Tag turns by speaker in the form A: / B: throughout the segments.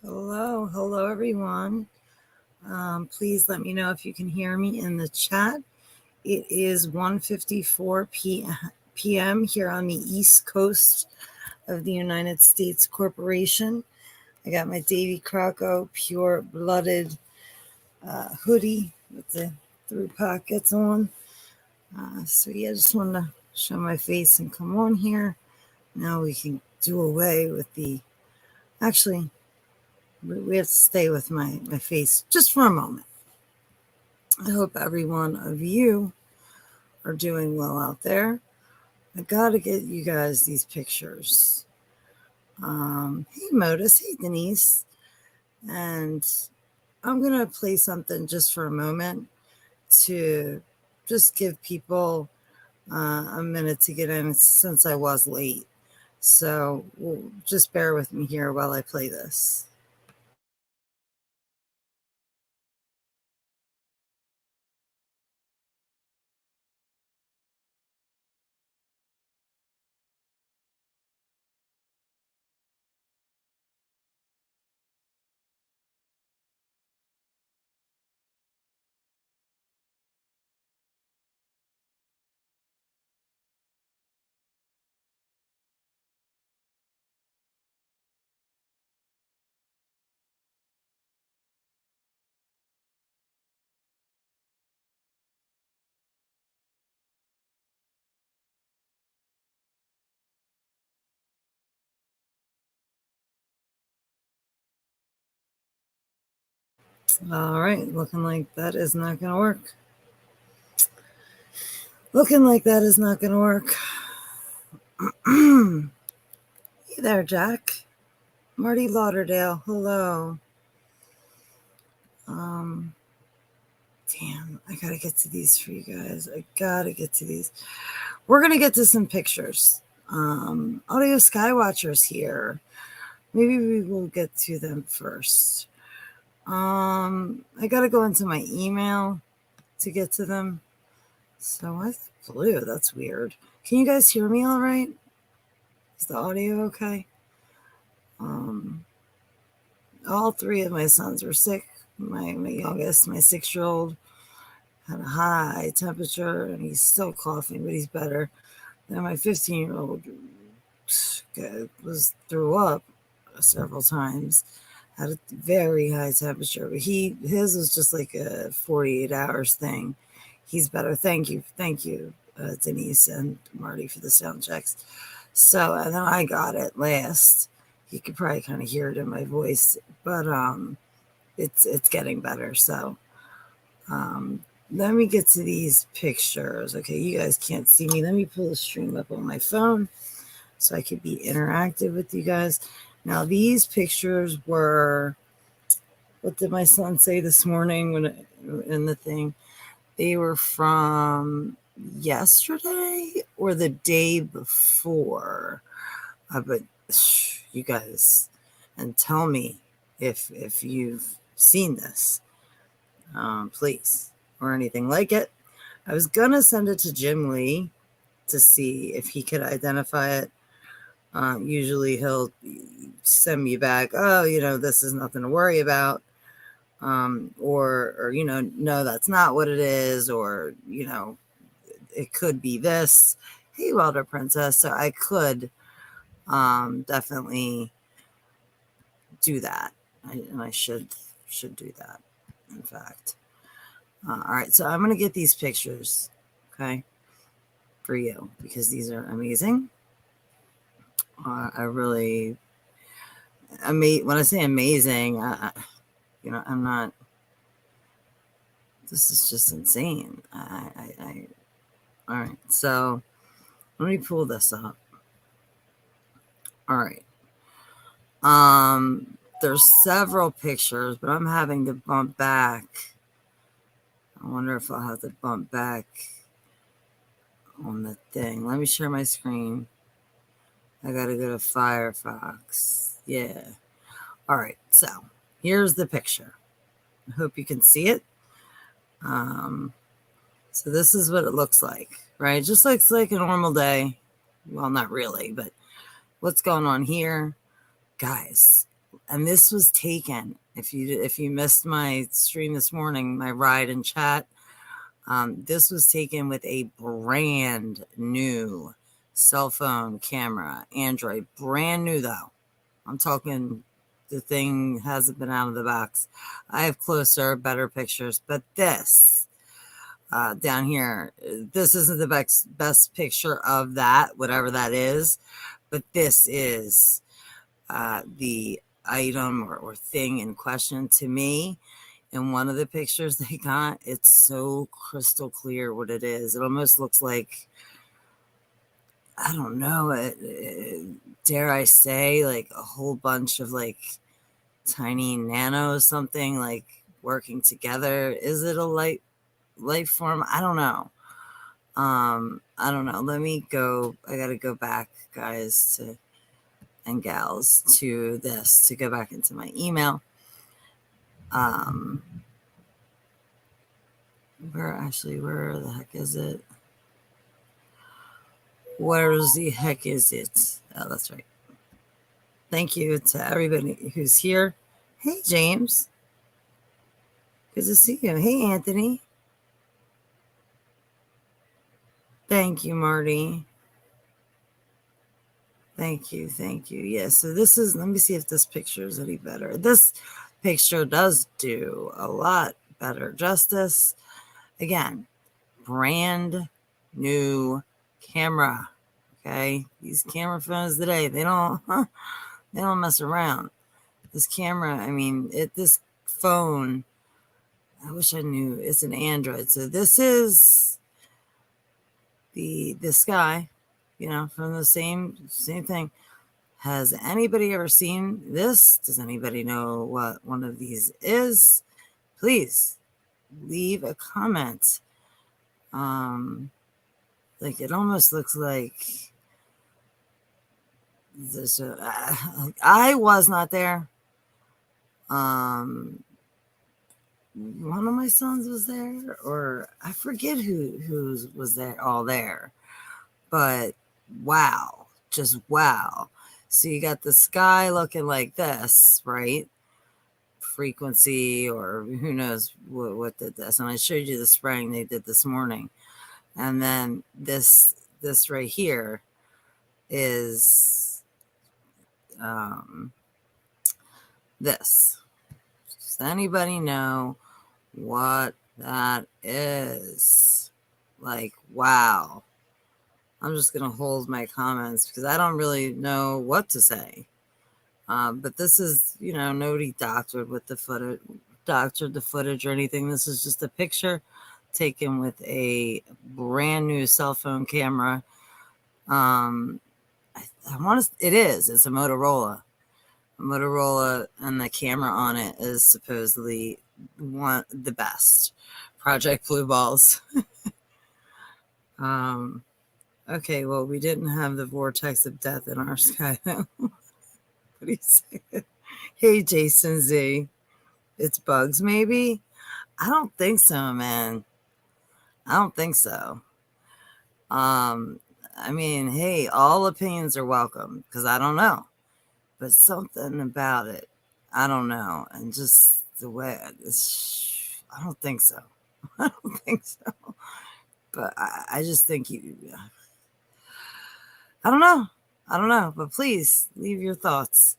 A: Hello everyone. Please let me know if you can hear me in the chat. It is 1:54 p.m. here on the East Coast of the United States Corporation. I got my Davy Crocco pure-blooded hoodie with the through pockets on. So yeah, I just wanted to show my face and come on here. Now we can do away with the... Actually, we have to stay with my face just for a moment. I hope every one of you are doing well out there. I gotta get you guys these pictures. Hey Modus, hey Denise. And I'm gonna play something just for a moment to just give people a minute to get in since I was late. So just bear with me here while I play this. All right, looking like that is not going to work. Hey there, Jack. Marty Lauderdale, hello. Damn, I gotta get to these for you guys. We're gonna get to some pictures. Audio Skywatcher's here. Maybe we will get to them first. I gotta go into my email to get to them. So I blue, that's weird. Can you guys hear me all right? Is the audio okay? All three of my sons were sick. My youngest, my 6-year-old, had a high temperature and he's still coughing, but he's better. Then my 15-year-old threw up several times, had a very high temperature, but his was just like a 48 hours thing. He's better. Thank you, Denise and Marty, for the sound checks. So, and then I got it last. You could probably kind of hear it in my voice, but it's getting better. So let me get to these pictures. Okay, you guys can't see me. Let me pull the stream up on my phone so I could be interactive with you guys. Now, these pictures were, what did my son say this morning in the thing? They were from yesterday or the day before. But you guys, and tell me if you've seen this, please, or anything like it. I was gonna send it to Jim Lee to see if he could identify it. Usually he'll send me back, oh, this is nothing to worry about. Or no, that's not what it is, or, it could be this. Hey, Welder Princess. So I could definitely do that. And I should do that, in fact. All right, so I'm going to get these pictures, okay, for you, because these are amazing. When I say amazing, I'm not, this is just insane. All right, so let me pull this up. All right. There's several pictures, but I'm having to bump back. I wonder if I'll have to bump back on the thing. Let me share my screen. I gotta go to Firefox. Yeah. All right, so here's the picture. I hope you can see it. So this is what it looks like, right? It just looks like a normal day. Well, not really, but what's going on here? Guys, And this was taken. If you missed my stream this morning, my ride and chat, this was taken with a brand new cell phone camera, Android, brand new though. I'm talking the thing hasn't been out of the box. I have closer, better pictures, but this down here, this isn't the best picture of that, whatever that is, but this is the item or thing in question to me. In one of the pictures they got, it's so crystal clear what it is. It almost looks like, I don't know, dare I say, like a whole bunch of like tiny nano something like working together. Is it a life form? I don't know. I don't know. Let me go. I got to go back, guys, and gals, to this, to go back into my email. Where the heck is it? Where the heck is it? Oh, that's right. Thank you to everybody who's here. Hey, James. Good to see you. Hey, Anthony. Thank you, Marty. Thank you. Thank you. Yeah, so this is, let me see if this picture is any better. This picture does do a lot better justice. Again, brand new camera. Okay, these camera phones today, they don't mess around. This camera, I mean, this phone, I wish I knew, it's an Android. So this is this guy, from the same thing. Has anybody ever seen this? Does anybody know what one of these is? Please leave a comment. Like, it almost looks like this. I was not there. One of my sons was there, or I forget who was there, all there. But wow, just wow. So you got the sky looking like this, right? Frequency, or who knows what did this. And I showed you the spraying they did this morning. And then this right here is this. Does anybody know what that is? Like, wow. I'm just going to hold my comments because I don't really know what to say. But this is, nobody doctored the footage or anything. This is just a picture taken with a brand new cell phone camera. It's a Motorola. And the camera on it is supposedly the best. Project Blue Balls. Okay, well, we didn't have the vortex of death in our sky, though. What do you say? Hey, Jason Z. It's bugs, maybe? I don't think so, man. I don't think so. I mean, hey, all opinions are welcome, because I don't know. But something about it, I don't know. And just the way, I don't think so. I don't think so. But I just think I don't know. But please leave your thoughts.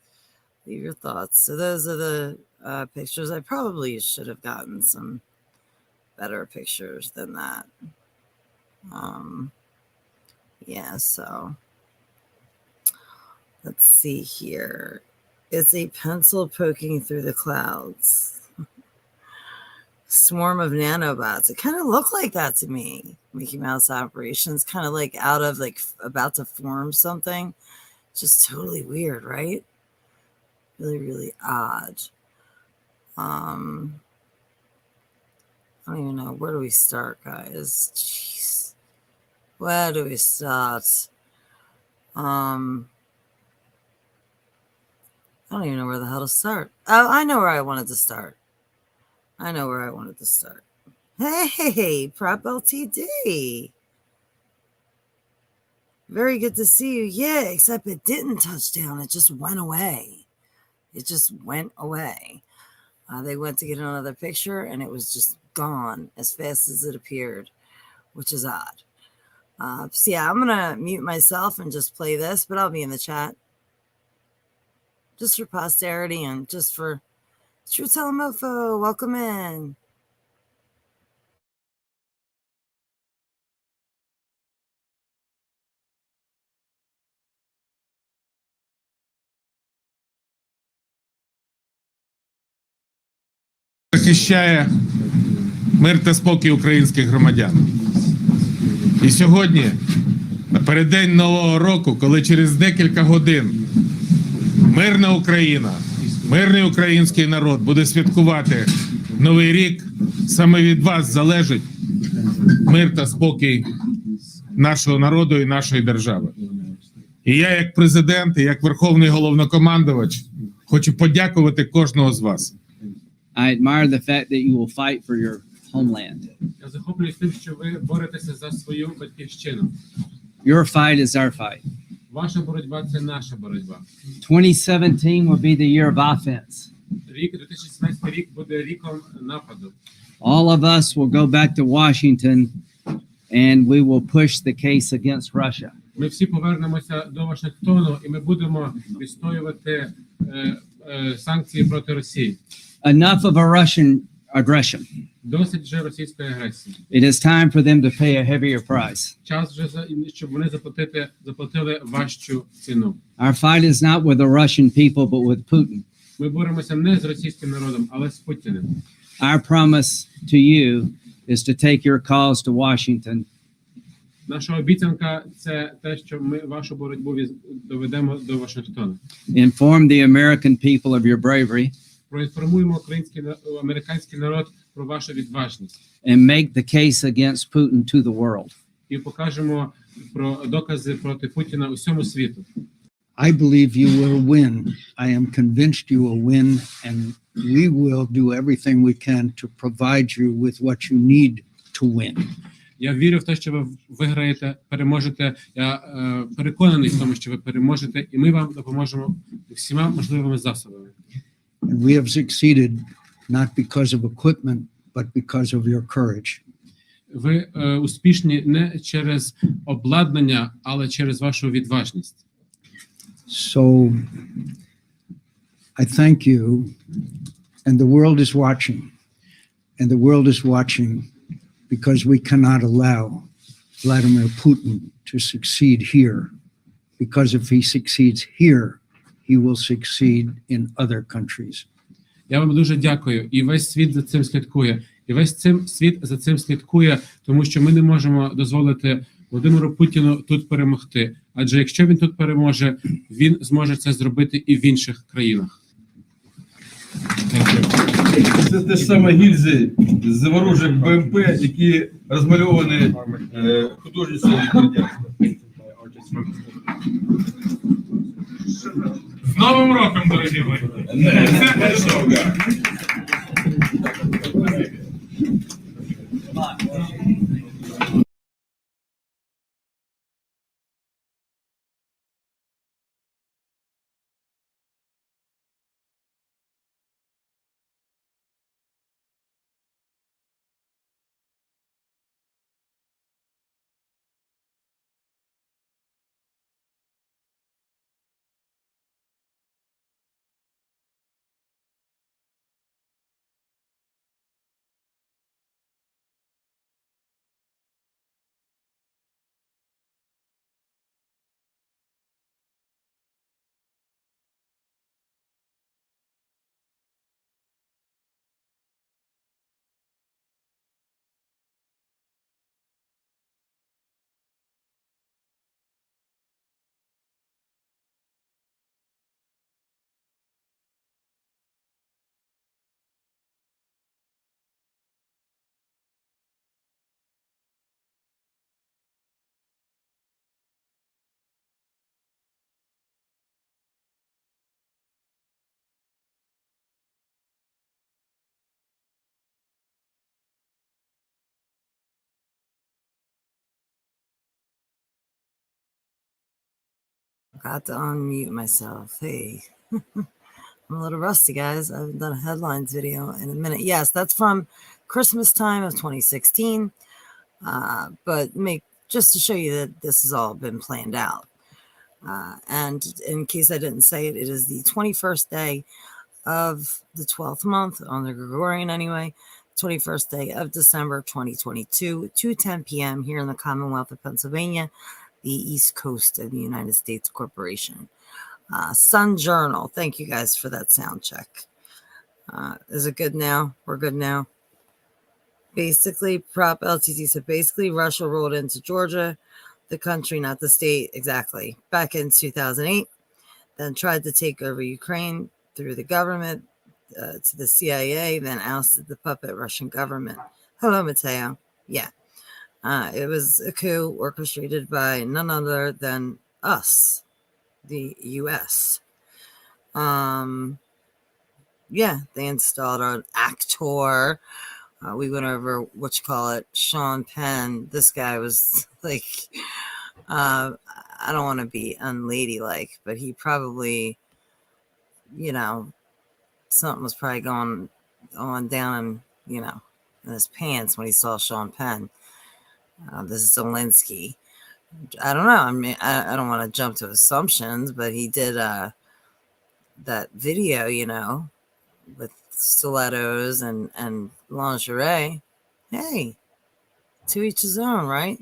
A: So those are the pictures. I probably should have gotten some better pictures than that. Yeah, so let's see here. It's a pencil poking through the clouds. Swarm of nanobots. It kind of looked like that to me. Mickey Mouse operations, kind of like out of like about to form something. Just totally weird, right? Really, really odd. I don't even know. Where do we start, guys? Jeez. Where do we start? I don't even know where the hell to start. Oh, I know where I wanted to start. Hey, Prop LTD. Very good to see you. Yeah, except it didn't touch down. It just went away. It just went away. They went to get another picture and it was just gone as fast as it appeared, which is odd. So yeah, I'm going to mute myself and just play this, but I'll be in the chat just for posterity and just for True Telemofo. Welcome in.
B: Захищає мир та спокій українських громадян. І сьогодні, напереддень Нового року, коли через декілька годин мирна Україна, мирний український народ буде святкувати Новий рік, саме від вас залежить мир та спокій нашого народу і нашої держави. І я, як президент, і як верховний головнокомандувач, хочу подякувати кожного з вас.
C: I admire the fact that you will fight for your homeland.
B: Я захоплююсь тим, що ви боретеся за свою батьківщину.
C: Your fight is our fight.
B: Ваша боротьба – це наша боротьба.
C: 2017 will be the year of offense.
B: Рік 2017 рік буде ріком нападу.
C: All of us will go back to Washington and we will push the case against Russia.
B: Ми всі повернемося до Вашингтону і ми будемо відстоювати санкції проти Росії.
C: Enough of a Russian aggression.
B: Досить вже російської агресії.
C: It is time for them to pay a heavier price.
B: Час вже, щоб вони заплатили важчу ціну.
C: Our fight is not with the Russian people, but with Putin.
B: Ми боремося не з російським народом, але з Путіним.
C: Our promise to you is to take your cause to Washington.
B: Наша обіцянка – це те, що ми вашу боротьбу доведемо до Вашингтону.
C: Inform the American people of your bravery.
B: Проінформуємо американський народ про вашу відважність.
C: And make the case against Putin to the world.
B: І покажемо про докази проти Путіна усьому світу.
D: I believe you will win. I am convinced you will win, and we will do everything we can to provide you with what you need to win.
B: Я вірю в те, що ви виграєте, переможете. Я переконаний в тому, що ви переможете, і ми вам допоможемо всіма можливими засобами.
D: And we have succeeded not because of equipment, but because of your courage.
B: Ви успішні не через обладнання, але через вашу відважність.
D: So I thank you, and the world is watching, and the world is watching because we cannot allow Vladimir Putin to succeed here, because if he succeeds here, he will succeed in other countries.
B: Я вам дуже дякую. І весь світ за цим слідкує. І весь світ за цим слідкує, тому що ми не можемо дозволити Володимиру Путіну тут перемогти. Адже якщо він тут переможе, він зможе це зробити і в інших країнах.
E: Це те ж саме гільзи з заворожок БМП, які розмальовані художницею радянства.
B: З Новим роком, дорогі мої!
A: Got to unmute myself. Hey. I'm a little rusty, guys. I haven't done a headlines video in a minute. Yes, that's from Christmas time of 2016. But just to show you that this has all been planned out. And in case I didn't say it, it is the 21st day of the 12th month on the Gregorian anyway, 21st day of December 2022, 2:10 p.m. here in the Commonwealth of Pennsylvania, the East Coast of the United States Corporation. Sun Journal, thank you guys for that sound check. Is it good now? We're good now. Basically, Prop LTT said basically Russia rolled into Georgia, the country, not the state, exactly, back in 2008, then tried to take over Ukraine through the government to the CIA, then ousted the puppet Russian government. Hello, Mateo. Yeah. It was a coup orchestrated by none other than us, the U.S. Yeah, they installed an actor. We went over Sean Penn. This guy was like, I don't want to be unladylike, but he probably, something was probably going on down, in his pants when he saw Sean Penn. This is Zelensky. I don't know. I mean, I don't want to jump to assumptions, but he did that video, with stilettos and lingerie. Hey, to each his own, right?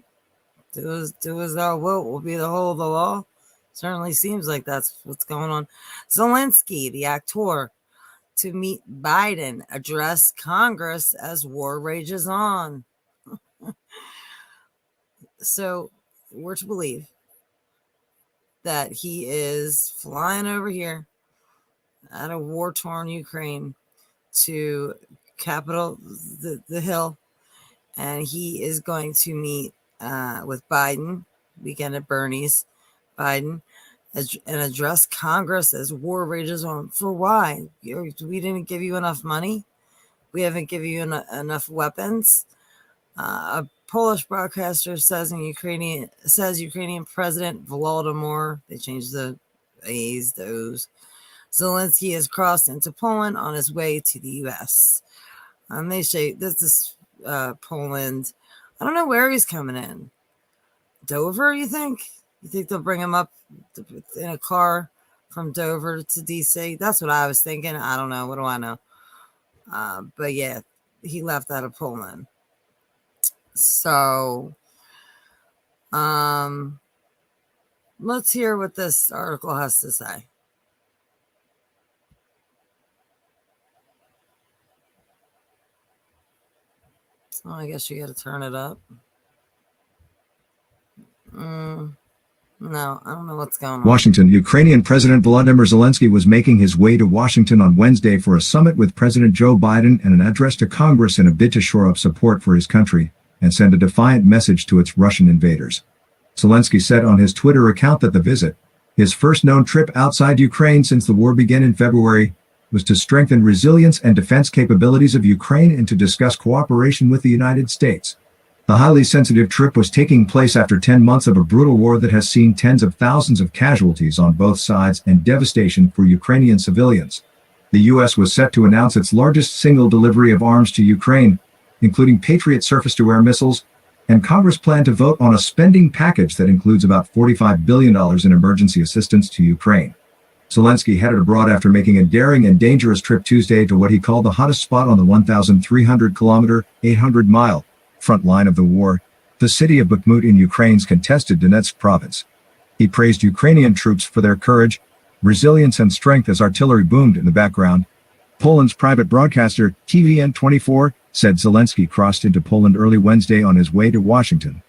A: Do as thou wilt will be the whole of the law. Certainly seems like that's what's going on. Zelensky, the actor, to meet Biden, address Congress as war rages on. So we're to believe that he is flying over here out of war-torn Ukraine to Capitol, the Hill, and he is going to meet with Biden, weekend at Bernie's, Biden, and address Congress as war rages on. For why? We didn't give you enough money. We haven't given you enough weapons. A Polish broadcaster says Ukrainian President Volodymyr, they changed the A's, the O's. Zelensky has crossed into Poland on his way to the U.S. They say this is Poland. I don't know where he's coming in. Dover, you think? You think they'll bring him up in a car from Dover to D.C.? That's what I was thinking. I don't know. What do I know? But yeah, he left out of Poland. So, let's hear what this article has to say. Oh, I guess you got to turn it up. No, I don't know what's going on.
F: Washington. Ukrainian President Volodymyr Zelensky was making his way to Washington on Wednesday for a summit with President Joe Biden and an address to Congress in a bid to shore up support for his country and send a defiant message to its Russian invaders. Zelensky said on his Twitter account that the visit, his first known trip outside Ukraine since the war began in February, was to strengthen resilience and defense capabilities of Ukraine and to discuss cooperation with the United States. The highly sensitive trip was taking place after 10 months of a brutal war that has seen tens of thousands of casualties on both sides and devastation for Ukrainian civilians. The U.S. was set to announce its largest single delivery of arms to Ukraine, including Patriot surface-to-air missiles, and Congress planned to vote on a spending package that includes about $45 billion in emergency assistance to Ukraine. Zelensky headed abroad after making a daring and dangerous trip Tuesday to what he called the hottest spot on the 1,300-kilometer, 800-mile front line of the war, the city of Bakhmut in Ukraine's contested Donetsk province. He praised Ukrainian troops for their courage, resilience and strength as artillery boomed in the background. Poland's private broadcaster, TVN24, said Zelensky crossed into Poland early Wednesday on his way to Washington.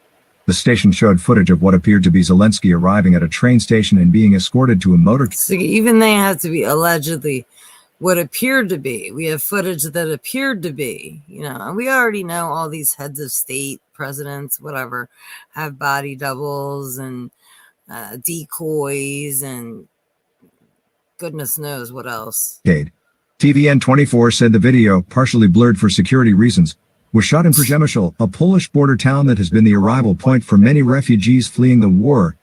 F: The station showed footage of what appeared to be Zelensky arriving at a train station and being escorted to a motor.
A: So even they had to be allegedly what appeared to be. We have footage that appeared to be, and we already know all these heads of state, presidents, whatever, have body doubles and decoys and goodness knows what else.
F: TVN24 said the video, partially blurred for security reasons, was shot in Przemysl, a Polish border town that has been the arrival point for many refugees fleeing the war.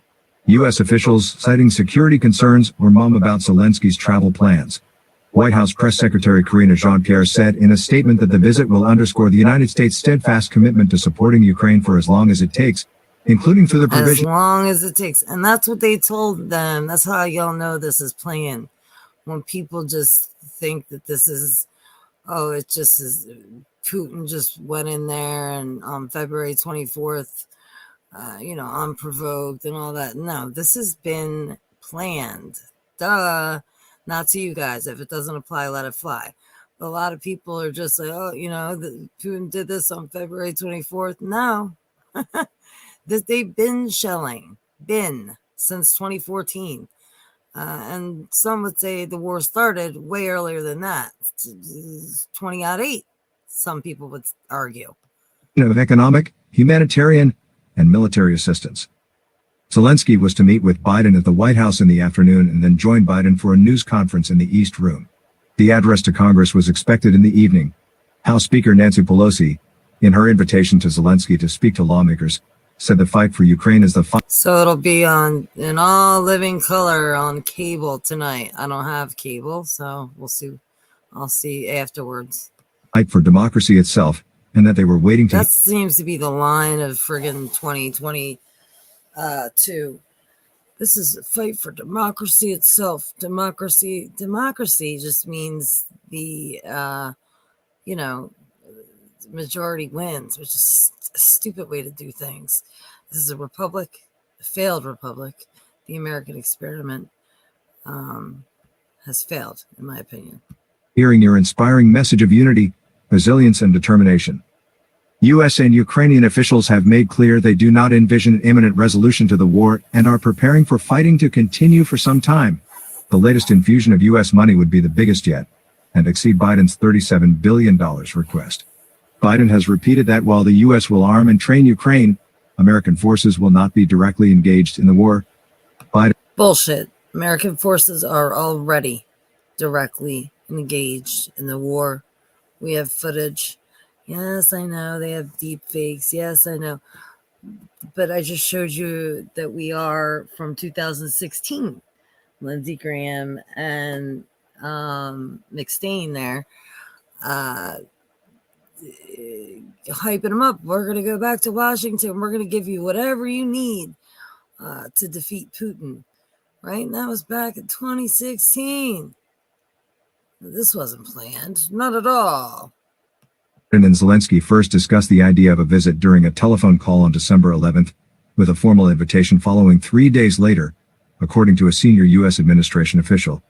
F: U.S. officials, citing security concerns, were mum about Zelensky's travel plans. White House Press Secretary Karina Jean-Pierre said in a statement that the visit will underscore the United States' steadfast commitment to supporting Ukraine for as long as it takes, including through the
A: As
F: provision.
A: long as it takes. And that's what they told them. That's how y'all know this is planned. When people just think that this is, oh, it just is, Putin just went in there and on February 24th, unprovoked and all that. No, this has been planned. Duh. Not to you guys. If it doesn't apply, let it fly. But a lot of people are just like, oh, Putin did this on February 24th. No. They've been shelling, since 2014. And some would say the war started way earlier than that. 2008, some people would argue.
F: Of economic, humanitarian, and military assistance. Zelensky was to meet with Biden at the White House in the afternoon and then join Biden for a news conference in the East Room. The address to Congress was expected in the evening. House Speaker Nancy Pelosi, in her invitation to Zelensky to speak to lawmakers, said the fight for Ukraine is the fight.
A: So it'll be on in all living color on cable tonight. I don't have cable, so we'll see. I'll see afterwards.
F: Fight for democracy itself, and that they were waiting to.
A: That seems to be the line of friggin' 2022. This is a fight for democracy itself. Democracy just means the majority wins, which is a stupid way to do things. This is a republic, a failed republic. The American experiment has failed, in my opinion.
F: Hearing your inspiring message of unity, resilience, and determination. U.S. and Ukrainian officials have made clear they do not envision an imminent resolution to the war and are preparing for fighting to continue for some time. The latest infusion of U.S. money would be the biggest yet and exceed Biden's $37 billion request. Biden has repeated that while the U.S. will arm and train Ukraine, American forces will not be directly engaged in the war. Biden.
A: Bullshit. American forces are already directly engaged in the war. We have footage. Yes, I know they have deep fakes. Yes, I know. But I just showed you that we are from 2016. Lindsey Graham and McStain there hyping them up. We're going to go back to Washington. We're going to give you whatever you need to defeat Putin. Right? And that was back in 2016. This wasn't planned. Not at all.
F: Biden and Zelensky first discussed the idea of a visit during a telephone call on December 11th, with a formal invitation following 3 days later, according to a senior U.S. administration official.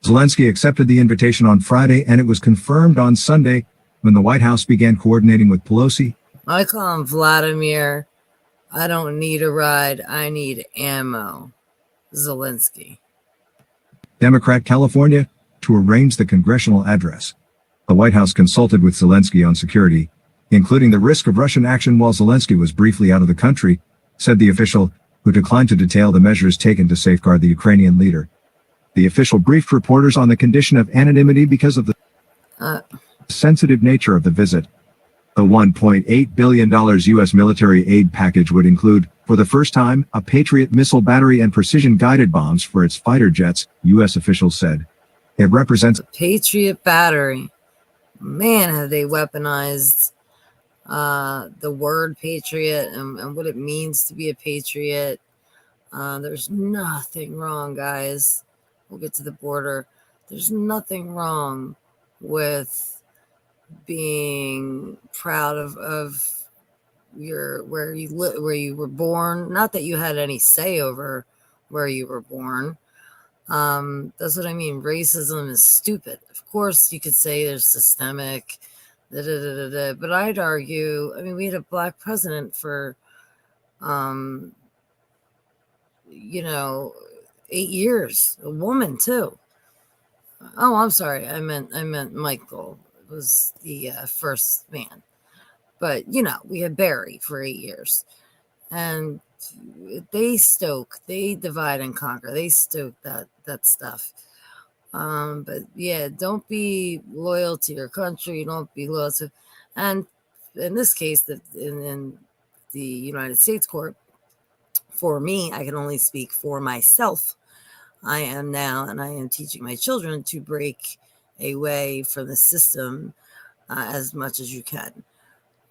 F: Zelensky accepted the invitation on Friday, and it was confirmed on Sunday when the White House began coordinating with Pelosi.
A: I call him Vladimir. I don't need a ride. I need ammo. Zelensky.
F: Democrat California, to arrange the congressional address. The White House consulted with Zelensky on security, including the risk of Russian action while Zelensky was briefly out of the country, said the official, who declined to detail the measures taken to safeguard the Ukrainian leader. The official briefed reporters on the condition of anonymity because of the sensitive nature of the visit. The $1.8 billion U.S. military aid package would include, for the first time, a Patriot missile battery and precision-guided bombs for its fighter jets, U.S. officials said. It represents
A: a Patriot battery. Man, have they weaponized the word patriot and what it means to be a patriot. There's nothing wrong, guys. We'll get to the border. There's nothing wrong with being proud of your where you were born. Not that you had any say over where you were born. That's what I mean. Racism is stupid. Of course, you could say there's systemic, but I'd argue, I mean, we had a black president for, 8 years, a woman too. Oh, I'm sorry. I meant Michael was the first man, but we had Barry for 8 years, and they divide and conquer. They stoke that stuff. But yeah, don't be loyal to your country. Don't be loyal to, and in this case, in the United States court, for me, I can only speak for myself. I am now, and I am teaching my children to break a way for the system as much as you can.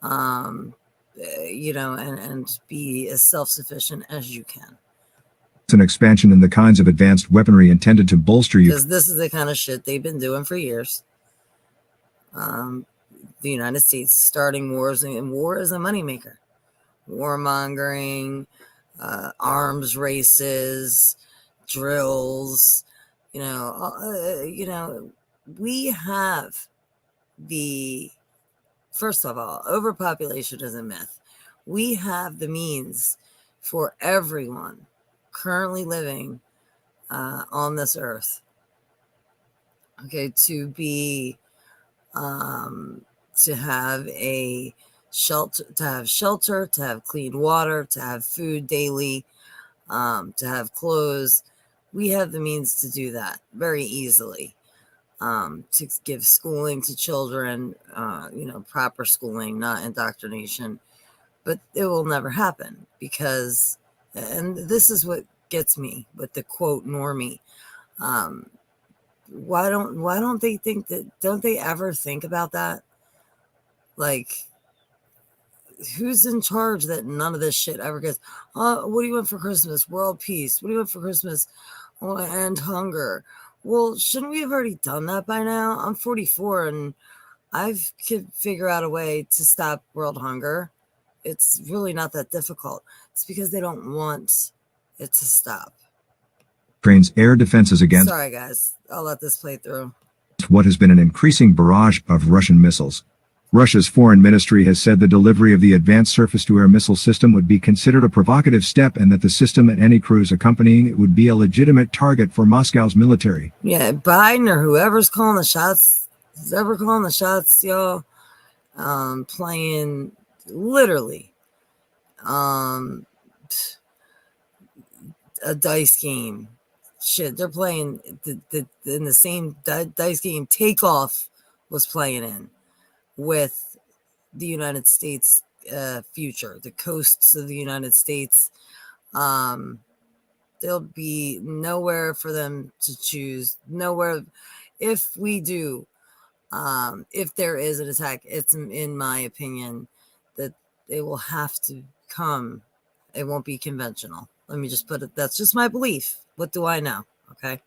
A: You know, and be as self-sufficient as you can.
F: It's an expansion in the kinds of advanced weaponry intended to bolster
A: Because this is the kind of shit they've been doing for years. The United States starting wars, and war is a moneymaker. Warmongering, arms races, drills. You know, we have the. First of all, overpopulation is a myth. We have the means for everyone currently living on this earth, okay, to be to have a shelter, to have clean water, to have food daily, to have clothes. We have the means to do that very easily. To give schooling to children, you know, proper schooling, not indoctrination. But it will never happen because, and this is what gets me with the quote normie. Why don't they think that? Don't they ever think about that? Like, who's in charge that none of this shit ever gets? What do you want for Christmas? World peace. What do you want for Christmas? Oh, end hunger. Well, shouldn't we have already done that by now? I'm 44 and I've could figure out a way to stop world hunger. It's really not that difficult. It's because they don't want it to stop.
F: Ukraine's air defenses against
A: Sorry, guys. I'll let this play through.
F: what has been an increasing barrage of Russian missiles. Russia's foreign ministry has said the delivery of the advanced surface-to-air missile system would be considered a provocative step and that the system and any crews accompanying it would be a legitimate target for Moscow's military.
A: Yeah, Biden or whoever's calling the shots, y'all, playing literally a dice game. Shit, they're playing in the same dice game Takeoff was playing in with the United States future, the coasts of the United States. There'll be nowhere for them to choose. Nowhere. If we do, if there is an attack, it's in my opinion that it will have to come. It won't be conventional. Let me just put it. That's just my belief. What do I know? Okay.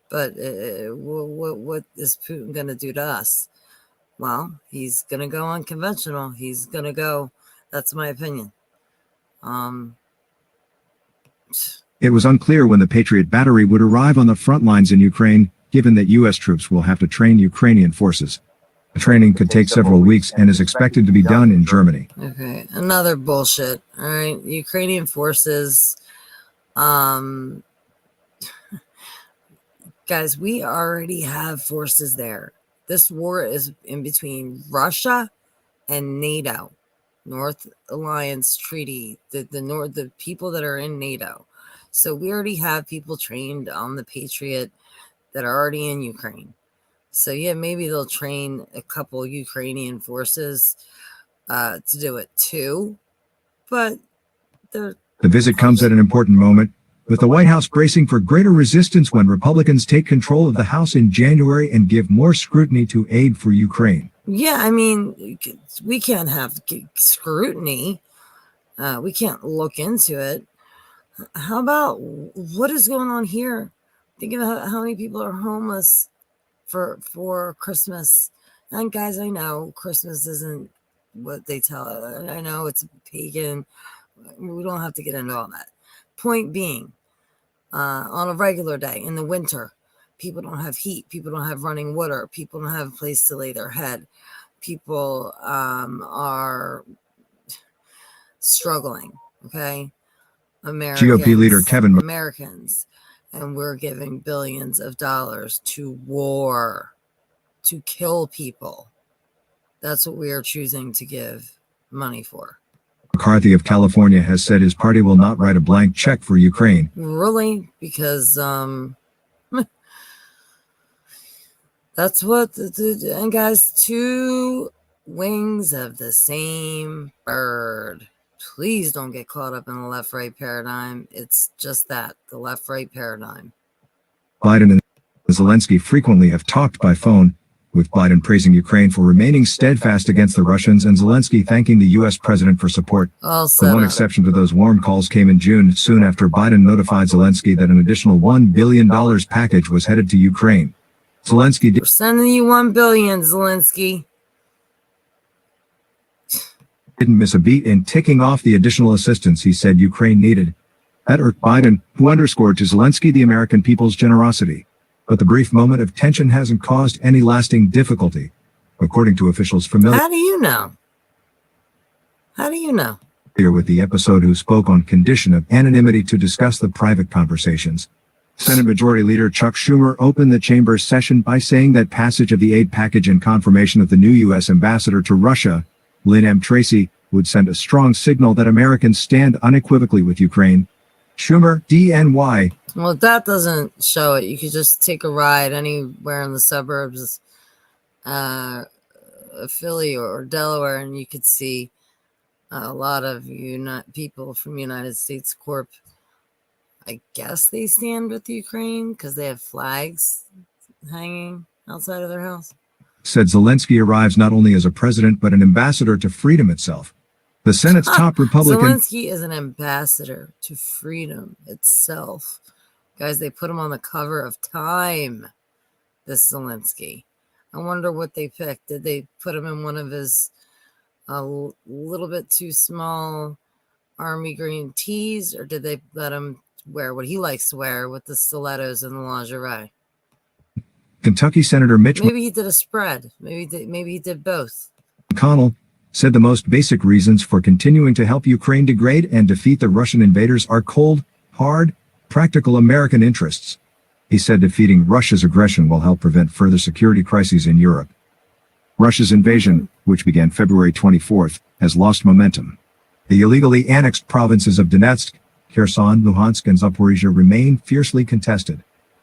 A: But what is Putin going to do to us? Well, he's going to go unconventional. He's going to go. That's my opinion.
F: It was unclear when the Patriot battery would arrive on the front lines in Ukraine, given that U.S. troops will have to train Ukrainian forces. The training could take several weeks and is expected to be done in Germany.
A: Okay, another bullshit. All right, Ukrainian forces. Guys, we already have forces there. This war is in between Russia and NATO, North Alliance Treaty, the people that are in NATO. So we already have people trained on the Patriot that are already in Ukraine. So yeah, maybe they'll train a couple Ukrainian forces to do it too. But
F: the visit comes at an important moment, with the White House bracing for greater resistance when Republicans take control of the House in January and give more scrutiny to aid for Ukraine.
A: Yeah, I mean, we can't have scrutiny. We can't look into it. How about what is going on here? Think about how many people are homeless for Christmas. And guys, I know Christmas isn't what they tell. I know it's pagan. We don't have to get into all that. Point being, on a regular day in the winter, people don't have heat. People don't have running water. People don't have a place to lay their head. People are struggling. Okay,
F: GOP leader Kevin
A: Americans, and we're giving billions of dollars to war, to kill people. That's what we are choosing to give money for.
F: McCarthy of California has said his party will not write a blank check for Ukraine.
A: Really? Because that's what and guys, two wings of the same bird. Please don't get caught up in the left-right paradigm. It's just that, the left-right paradigm.
F: Biden and Zelensky frequently have talked by phone, with Biden praising Ukraine for remaining steadfast against the Russians and Zelensky thanking the U.S. president for support.
A: All
F: The
A: set
F: one
A: up.
F: exception to those warm calls came in June, soon after Biden notified Zelensky that an additional $1 billion package was headed to Ukraine. Zelensky
A: We're sending you 1 billion, Zelensky.
F: didn't miss a beat in ticking off the additional assistance he said Ukraine needed. That irked Biden, who underscored to Zelensky the American people's generosity. But the brief moment of tension hasn't caused any lasting difficulty, according to officials familiar
A: How do you know? How do you know?
F: with the episode who spoke on condition of anonymity to discuss the private conversations. Senate Majority Leader Chuck Schumer opened the chamber's session by saying that passage of the aid package and confirmation of the new U.S. ambassador to Russia, Lynn M. Tracy, would send a strong signal that Americans stand unequivocally with Ukraine. Schumer, DNY,
A: Well, if that doesn't show it, you could just take a ride anywhere in the suburbs, of Philly or Delaware, and you could see a lot of people from United States Corp. I guess they stand with Ukraine because they have flags hanging outside of their house.
F: said Zelensky arrives not only as a president but an ambassador to freedom itself. The Senate's top Republican
A: Zelensky is an ambassador to freedom itself. Guys, they put him on the cover of Time, this Zelensky. I wonder what they picked. Did they put him in one of his a little bit too small army green tees, or did they let him wear what he likes to wear with the stilettos and the lingerie?
F: Kentucky Senator Mitch
A: Maybe he did a spread. Maybe he did both.
F: McConnell said the most basic reasons for continuing to help Ukraine degrade and defeat the Russian invaders are cold, hard, practical American interests. He said defeating Russia's aggression will help prevent further security crises in Europe. Russia's invasion, which began February 24th, has lost momentum. The illegally annexed provinces of Donetsk, Kherson, Luhansk, and Zaporizhia remain fiercely contested.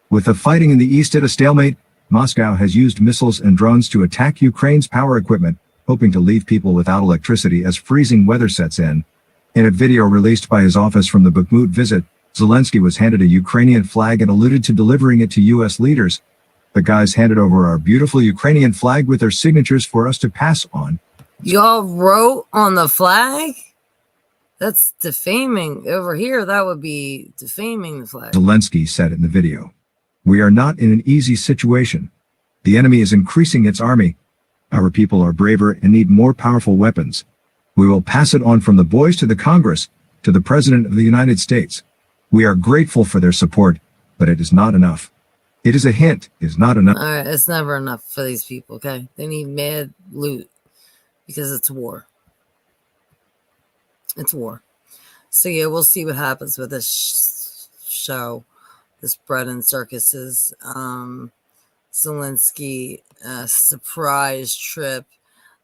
F: With the fighting in the east at a stalemate, Moscow has used missiles and drones to attack Ukraine's power equipment, hoping to leave people without electricity as freezing weather sets in. In a video released by his office from the Bakhmut visit, Zelensky was handed a Ukrainian flag and alluded to delivering it to U.S. leaders. The guys handed over our beautiful Ukrainian flag with their signatures for us to pass on.
A: Y'all wrote on the flag? That's defaming. Over here, that would be defaming the flag.
F: Zelensky said in the video. We are not in an easy situation. The enemy is increasing its army. Our people are braver and need more powerful weapons. We will pass it on from the boys to the Congress, to the President of the United States. We are grateful for their support, but it is not enough. It is a hint, is not enough.
A: All right, it's never enough for these people, okay? They need mad loot because it's war. It's war. So, yeah, we'll see what happens with this show, this bread and circuses. Zelensky surprise trip.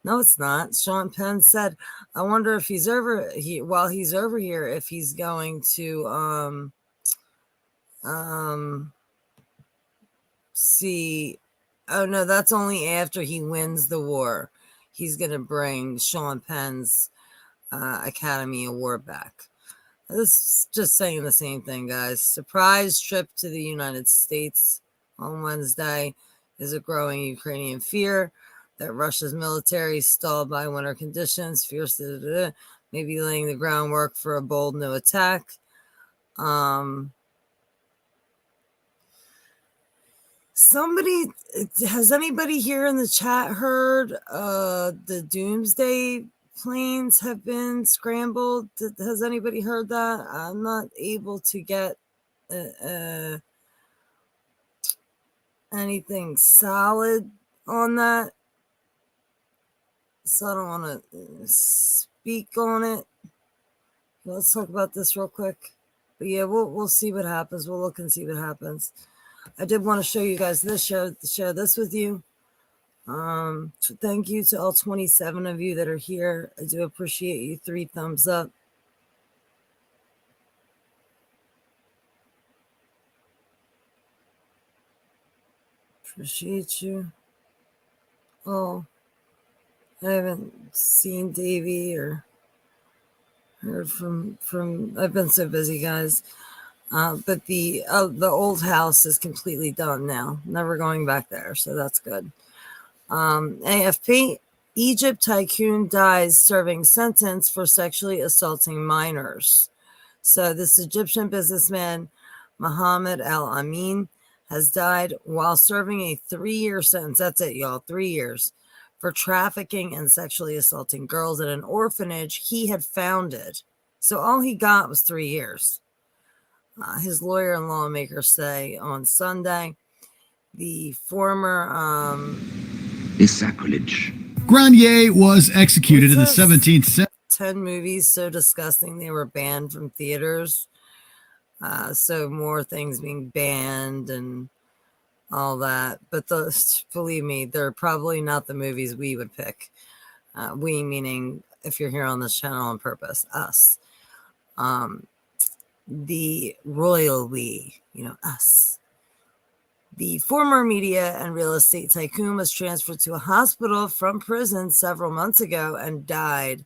A: No, it's not. Sean Penn said, I wonder if he's while he's over here, if he's going to see. Oh no, that's only after he wins the war. He's gonna bring Sean Penn's Academy Award back. This is just saying the same thing, guys. Surprise trip to the United States on Wednesday. Is a growing Ukrainian fear that Russia's military stalled by winter conditions, fierce, maybe laying the groundwork for a bold new attack. Has anybody here in the chat heard the doomsday planes have been scrambled? Has anybody heard that? I'm not able to get anything solid on that, so I don't want to speak on it. Let's talk about this real quick. But yeah, we'll see what happens. We'll look and see what happens. I did want to show you guys this, share this with you. Thank you to all 27 of you that are here. I do appreciate you. 3 thumbs up. Appreciate you. Oh, I haven't seen Davey or heard from I've been so busy, guys. But the old house is completely done now. Never going back there, so that's good. AFP: Egypt tycoon dies serving sentence for sexually assaulting minors. So this Egyptian businessman, Mohammed Al Amin, has died while serving a 3-year sentence. That's it, y'all. 3 years for trafficking and sexually assaulting girls at an orphanage he had founded. So all he got was 3 years. His lawyer and lawmakers say on Sunday the former
G: is sacrilege.
H: Grenier was executed in the 17th century.
A: 10 movies so disgusting they were banned from theaters. So more things being banned and all that. But believe me, they're probably not the movies we would pick. We meaning if you're here on this channel on purpose, us. The royal we, us. The former media and real estate tycoon was transferred to a hospital from prison several months ago and died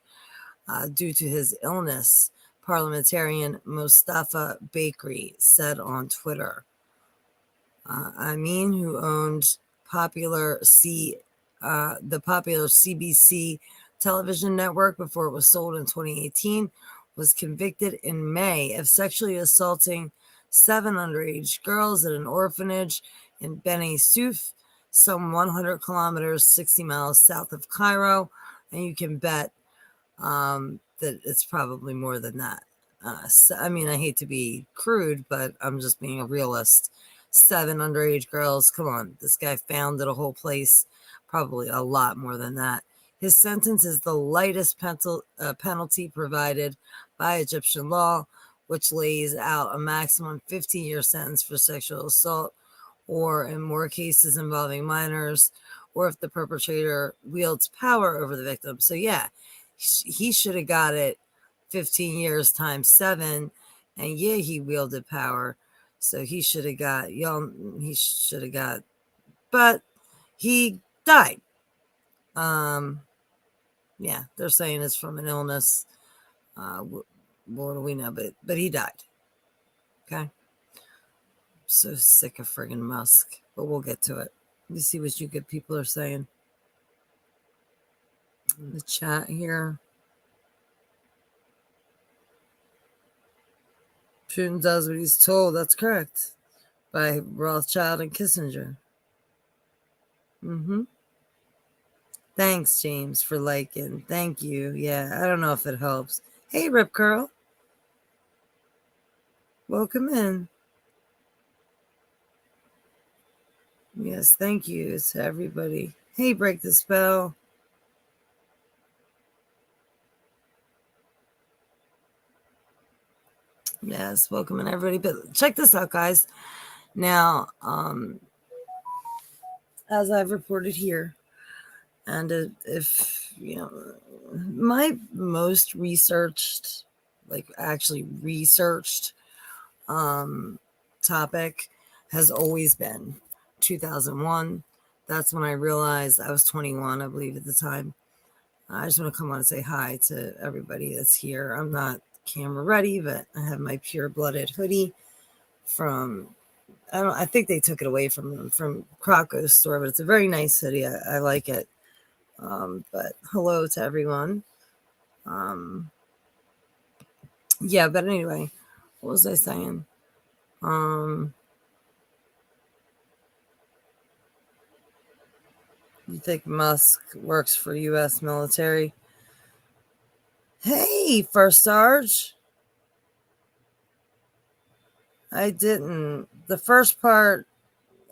A: due to his illness, parliamentarian Mustafa Bakri said on Twitter. Amin, who owned the popular CBC television network before it was sold in 2018, was convicted in May of sexually assaulting 7 underage girls at an orphanage in Beni Suef, some 100 kilometers, 60 miles south of Cairo. And you can bet that it's probably more than that. I hate to be crude, but I'm just being a realist. 7 underage girls. Come on. This guy founded a whole place. Probably a lot more than that. His sentence is the lightest penalty provided by Egyptian law, which lays out a maximum 15-year sentence for sexual assault, or in more cases involving minors, or if the perpetrator wields power over the victim. So yeah, he should have got it 15 years times 7, and yeah, he wielded power. So he should have got, but he died. Yeah, they're saying it's from an illness. What do we know? But he died. Okay. So sick of friggin' Musk, but we'll get to it. Let me see what you good people are saying in the chat here. Putin does what he's told. That's correct. By Rothschild and Kissinger. Thanks, James, for liking. Thank you. Yeah, I don't know if it helps. Hey, Rip Curl. Welcome in. Yes, thank you to everybody. Hey, Break the Spell. Yes, welcome in, everybody. But check this out, guys. Now, as I've reported here, and if my most researched, actually researched topic has always been 2001. That's when I realized I was 21, I believe, at the time. I just want to come on and say hi to everybody that's here. I'm not camera ready, but I have my pure blooded hoodie from, I think they took it away from Crocco's store, but it's a very nice hoodie. I like it. But hello to everyone. Yeah, but anyway, what was I saying? You think Musk works for U.S. military? Hey, First Sarge. I didn't. The first part,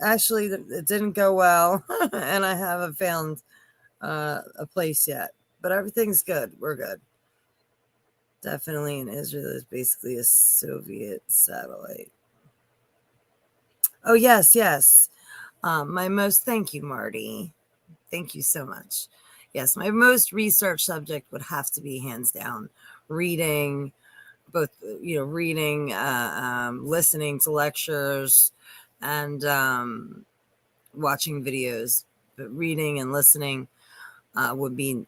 A: actually, it didn't go well, and I haven't found a place yet. But everything's good. We're good. Definitely, in Israel is basically a Soviet satellite. Oh, yes. Thank you, Marty. Thank you so much. Yes, my most research subject would have to be hands down reading, both, reading, listening to lectures, and watching videos. But reading and listening would be,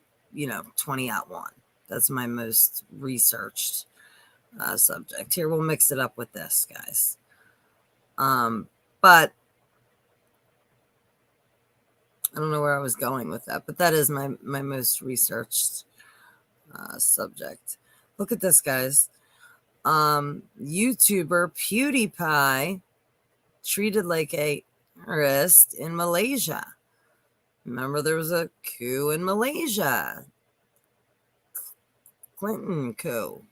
A: 20 out 1. That's my most researched subject. Here, we'll mix it up with this, guys. But I don't know where I was going with that, but that is my most researched subject. Look at this, guys. YouTuber PewDiePie treated like a terrorist in Malaysia. Remember, there was a coup in Malaysia. Clinton coup.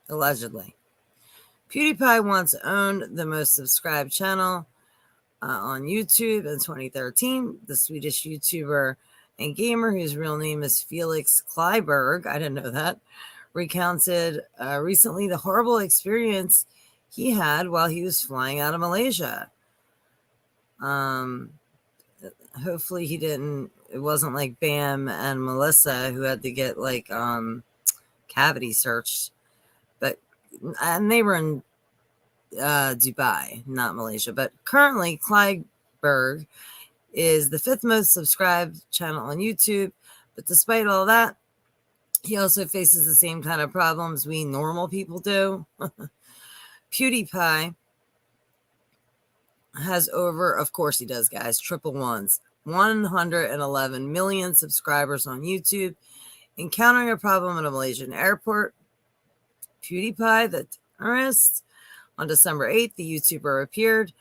A: Allegedly. PewDiePie once owned the most subscribed channel on YouTube in 2013. The Swedish YouTuber and gamer, whose real name is Felix Kleiberg, I didn't know that, recounted recently the horrible experience he had while he was flying out of Malaysia. Hopefully it wasn't like Bam and Melissa who had to get like cavity searched, and they were in Dubai, not Malaysia. But currently, Kleiberg is the 5th most subscribed channel on YouTube. But despite all that, he also faces the same kind of problems we normal people do. PewDiePie has over, of course he does, guys, triple ones, 111 million subscribers on YouTube. Encountering a problem at a Malaysian airport, PewDiePie, the terrorist, on December 8th, the YouTuber appeared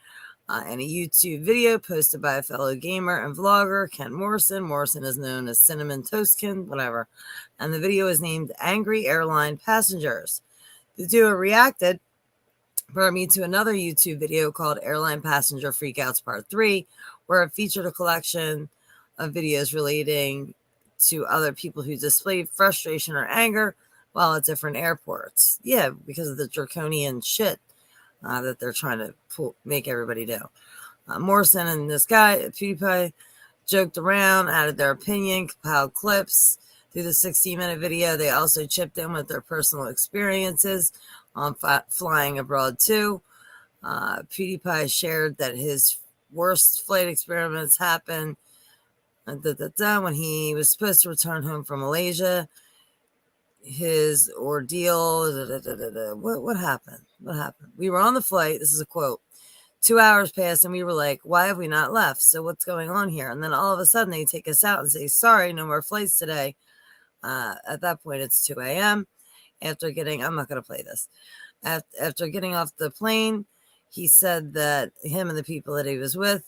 A: in a YouTube video posted by a fellow gamer and vlogger, Ken Morrison. Morrison is known as Cinnamon Toastkin, whatever. And the video is named Angry Airline Passengers. The duo reacted to another YouTube video called Airline Passenger Freakouts Part 3, where it featured a collection of videos relating to other people who displayed frustration or anger while at different airports. Yeah, because of the draconian shit that they're trying to make everybody do. Morrison and this guy, PewDiePie, joked around, added their opinion, compiled clips through the 60-minute video. They also chipped in with their personal experiences on flying abroad too. PewDiePie shared that his worst flight experiments happened when he was supposed to return home from Malaysia. His ordeal. What happened? What happened? We were on the flight. This is a quote. 2 hours passed and we were like, why have we not left? So what's going on here? And then all of a sudden they take us out and say, sorry, no more flights today. At that point, it's 2 a.m. I'm not going to play this. After getting off the plane, he said that him and the people that he was with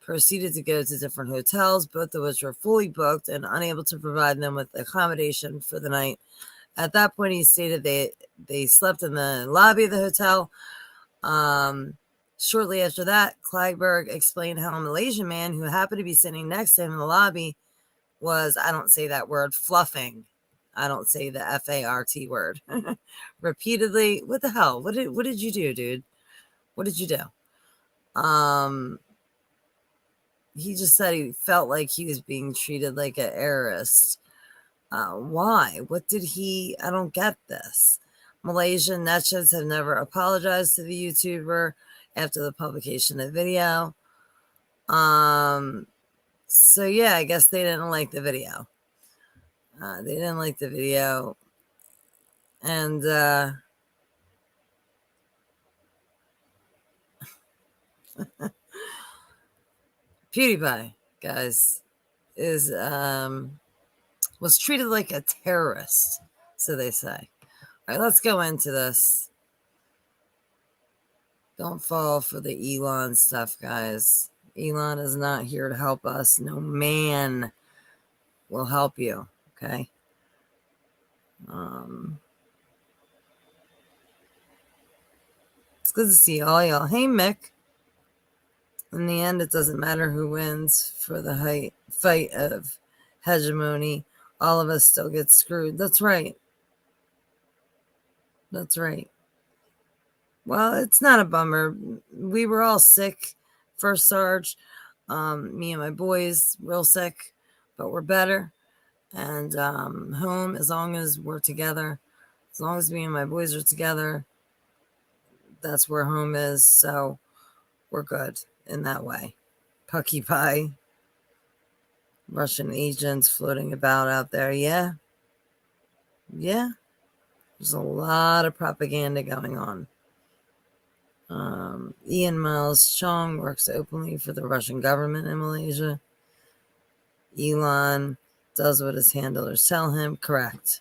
A: proceeded to go to different hotels, both of which were fully booked and unable to provide them with accommodation for the night. At that point, he stated they slept in the lobby of the hotel. Shortly after that, Kleiberg explained how a Malaysian man who happened to be sitting next to him in the lobby was, I don't say that word, fluffing. I don't say the FART word. Repeatedly. What the hell? What did you do, dude? What did you do? He just said he felt like he was being treated like an heiress. Why? What did he? I don't get this. Malaysian netizens have never apologized to the YouTuber after the publication of the video. So yeah, I guess they didn't like the video. They didn't like the video. And PewDiePie, guys, is was treated like a terrorist, so they say. All right, let's go into this. Don't fall for the Elon stuff, guys. Elon is not here to help us. No man will help you, okay? It's good to see all y'all. Hey, Mick. In the end, it doesn't matter who wins for the fight of hegemony. All of us still get screwed. That's right. That's right. Well, it's not a bummer. We were all sick, First Sarge. Me and my boys, real sick, but we're better. And home, as long as we're together, as long as me and my boys are together, that's where home is. So we're good in that way. Pucky pie. Russian agents floating about out there. Yeah. Yeah. There's a lot of propaganda going on. Ian Miles Chong works openly for the Russian government in Malaysia. Elon does what his handlers tell him. Correct.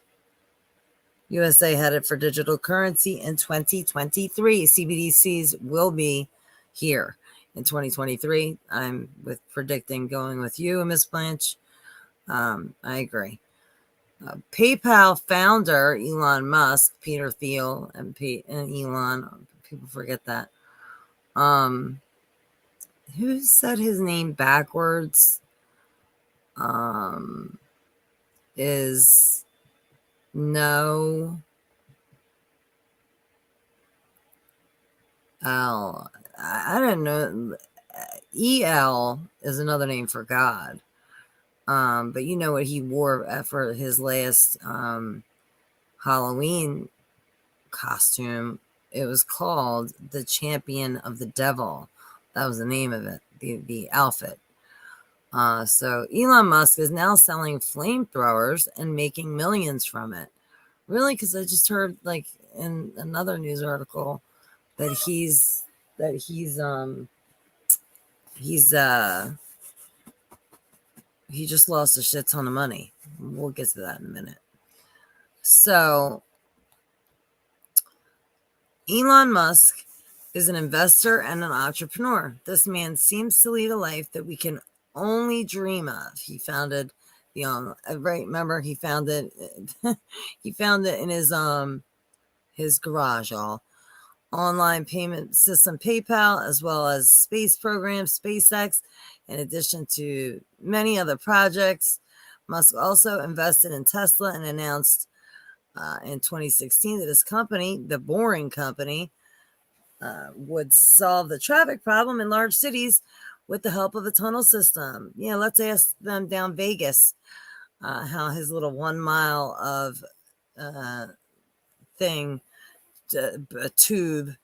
A: USA headed for digital currency in 2023. CBDCs will be here in 2023. I'm predicting going with you, Miss Blanche. I agree. PayPal founder Elon Musk, Peter Thiel, and Elon. People forget that. Who said his name backwards? Is no L. I don't know. EL is another name for God. But you know what he wore for his last Halloween costume? It was called the Champion of the Devil. That was the name of it, the outfit. So Elon Musk is now selling flamethrowers and making millions from it. Really? Because I just heard like in another news article that he just lost a shit ton of money. We'll get to that in a minute. So Elon Musk is an investor and an entrepreneur. This man seems to lead a life that we can only dream of. He founded right, remember he founded he found it in his garage, all online payment system PayPal, as well as space program SpaceX, in addition to many other projects. Musk also invested in Tesla and announced in 2016 that his company, the Boring Company, would solve the traffic problem in large cities with the help of a tunnel system. Yeah, let's ask them down Vegas how his little 1 mile of thing, a tube,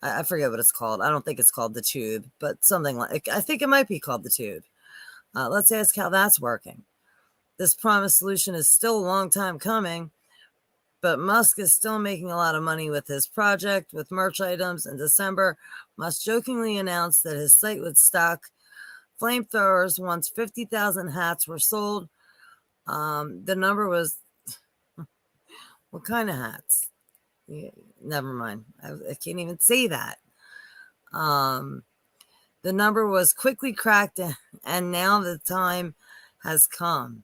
A: I forget what it's called. I don't think it's called the tube, but something like, I think it might be called the tube. Let's ask how that's working. This promised solution is still a long time coming, but Musk is still making a lot of money with his project. With merch items in December, Musk jokingly announced that his site would stock flamethrowers once 50,000 hats were sold. The number was, what kind of hats? Yeah, never mind. I can't even say that. The number was quickly cracked, and now the time has come.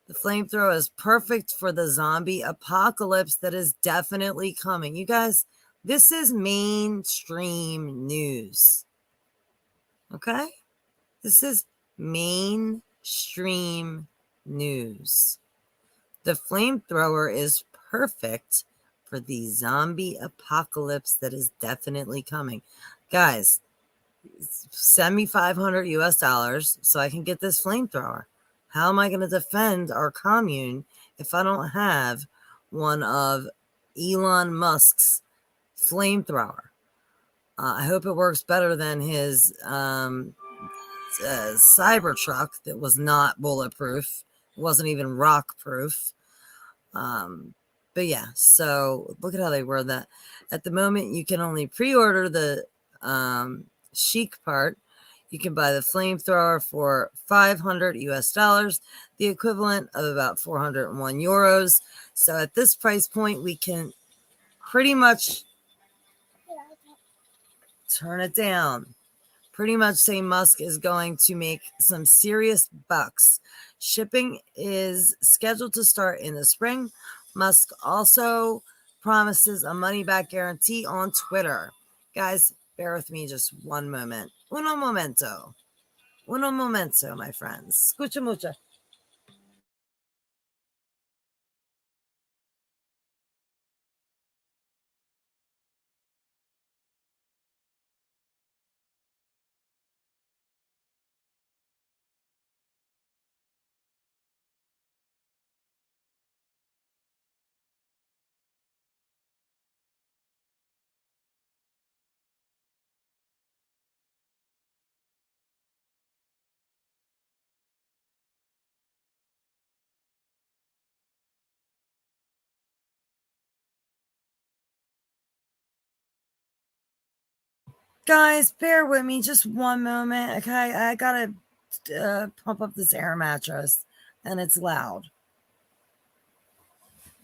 A: The flamethrower is perfect for the zombie apocalypse that is definitely coming. You guys, this is mainstream news. Okay? This is mainstream news. The flamethrower is perfect for the zombie apocalypse that is definitely coming. Guys, send me $500 US so I can get this flamethrower. How am I going to defend our commune if I don't have one of Elon Musk's flamethrower? I hope it works better than his Cybertruck that was not bulletproof. It wasn't even rock proof. But yeah, so look at how they word that. At the moment, you can only pre-order the chic part. You can buy the flamethrower for $500 US, the equivalent of about 401 euros. So at this price point, we can pretty much turn it down. Pretty much say Musk is going to make some serious bucks. Shipping is scheduled to start in the spring. Musk also promises a money-back guarantee on Twitter. Guys, bear with me just one moment. Uno momento, my friends. Escucha mucho. Guys, bear with me just one moment, okay? I gotta pump up this air mattress, and it's loud.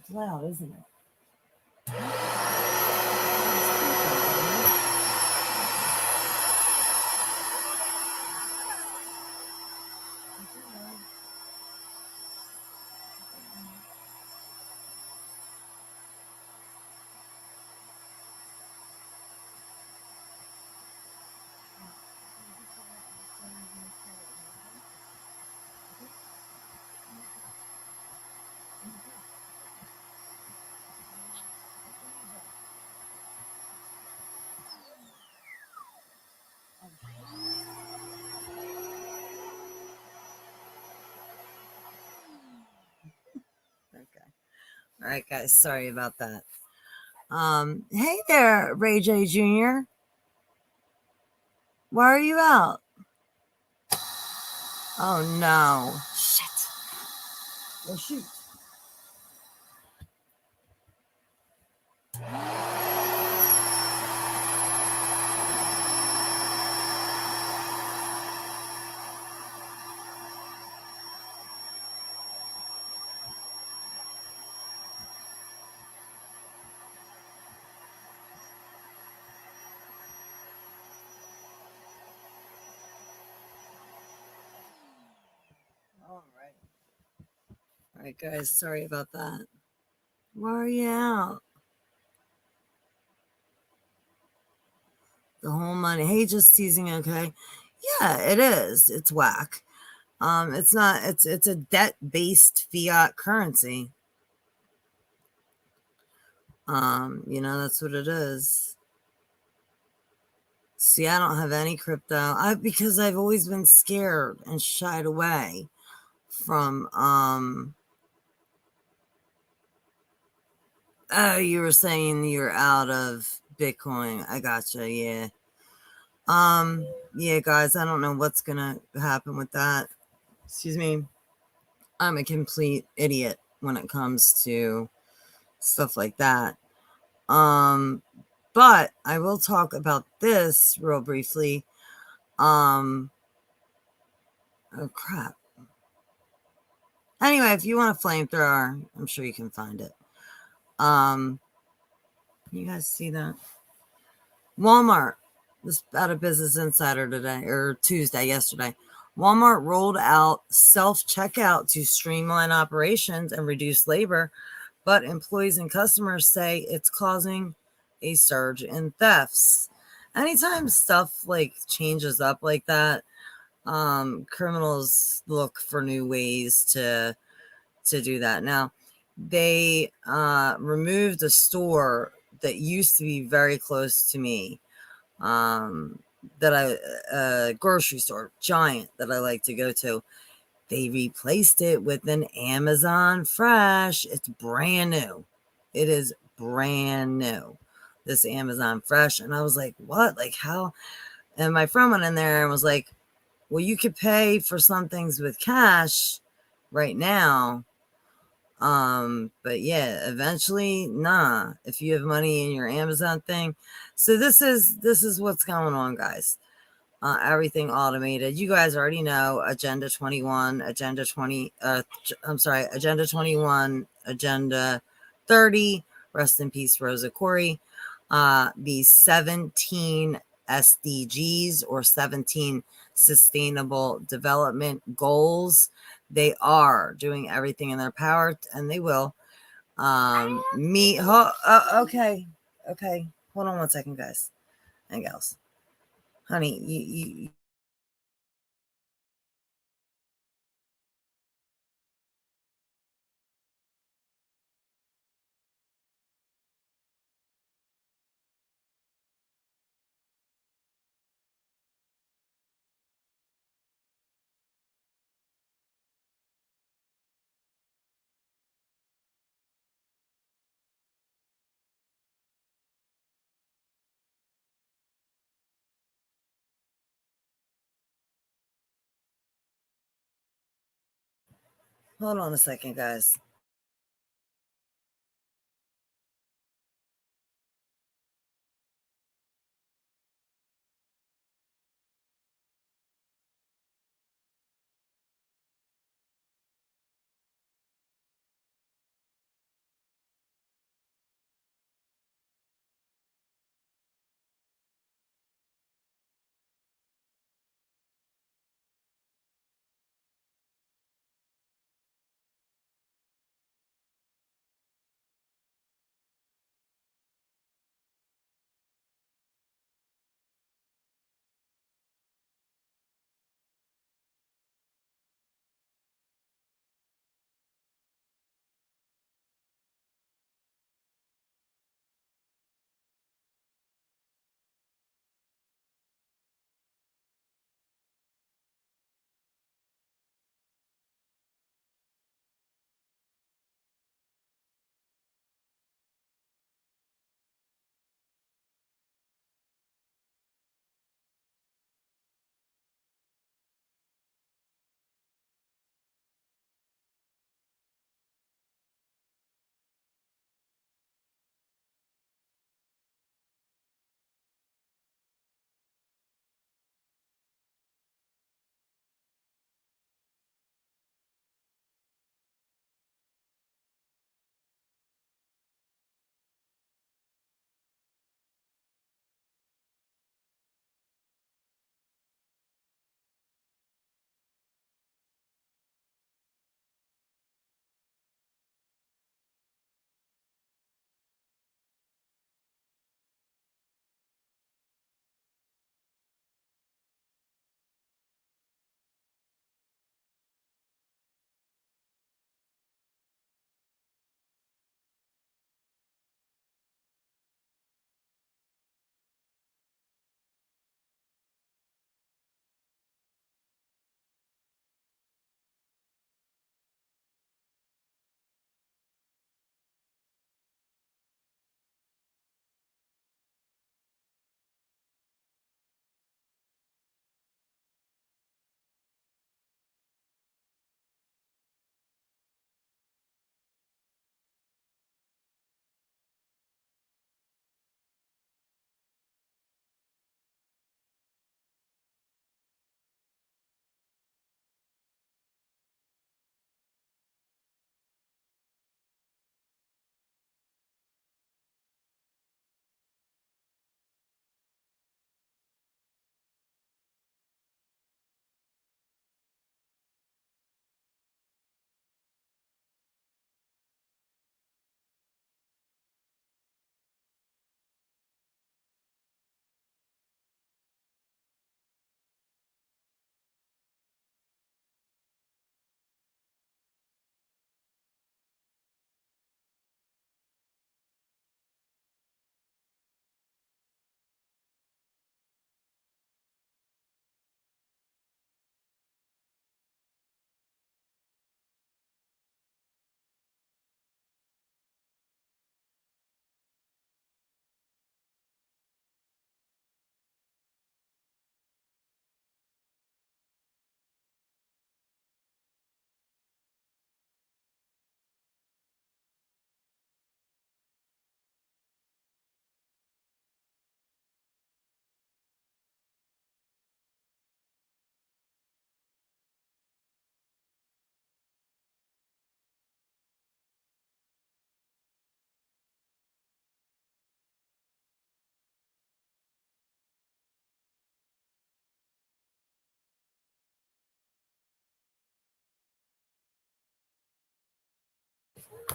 A: It's loud, isn't it? Okay. All right, guys. Sorry about that. Hey there, Ray J Jr. Why are you out? Oh no. Shit. Well, shoot. All right. All right, guys. Sorry about that. Why are you out? The whole money. Hey, just teasing, okay? Yeah, it is. It's whack. It's not, it's a debt-based fiat currency. That's what it is. See, I don't have any crypto. Because I've always been scared and shied away from oh, you were saying you're out of Bitcoin. I gotcha, yeah. Yeah, guys, I don't know what's gonna happen with that. Excuse me. I'm a complete idiot when it comes to stuff like that. But I will talk about this real briefly. Oh crap. Anyway, if you want a flamethrower, I'm sure you can find it. You guys see that? Walmart was out of Business Insider today, or yesterday. Walmart rolled out self-checkout to streamline operations and reduce labor, but employees and customers say it's causing a surge in thefts. Anytime stuff like changes up like that, criminals look for new ways to do that. Now, they removed a store that used to be very close to me, grocery store, Giant, that I like to go to. They replaced it with an Amazon Fresh. It's brand new. It is brand new, this Amazon Fresh. And I was like, what? Like, how? And my friend went in there and was like, well, you could pay for some things with cash right now. But yeah, eventually, nah, if you have money in your Amazon thing. So this is what's going on, guys. Everything automated. You guys already know Agenda 21, Agenda 21, Agenda 30. Rest in peace, Rosa Corey. The 17 SDGs, or 17 Sustainable Development Goals. They are doing everything in their power, and they will. Okay. Hold on one second, guys and gals. Honey, you hold on a second, guys.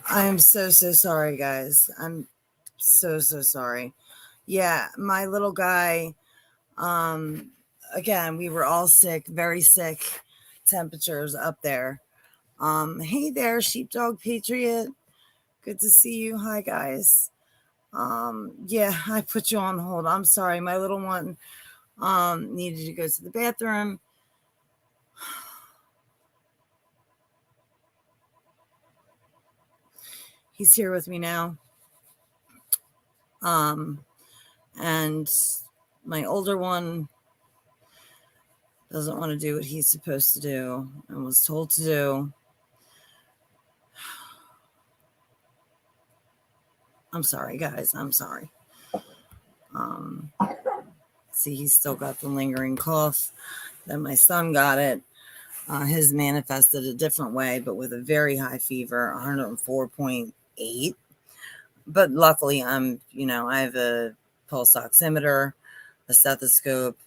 A: I am so sorry, guys. I'm so sorry. Yeah, my little guy, again, we were all sick, very sick temperatures up there. Hey there, Sheepdog Patriot. Good to see you. Hi, guys. Yeah, I put you on hold. I'm sorry. My little one needed to go to the bathroom. He's here with me now. And my older one doesn't want to do what he's supposed to do and was told to do. I'm sorry, guys. I'm sorry. See, he's still got the lingering cough. Then my son got it. His manifested a different way, but with a very high fever, 104.8. But luckily, I have a pulse oximeter, a stethoscope.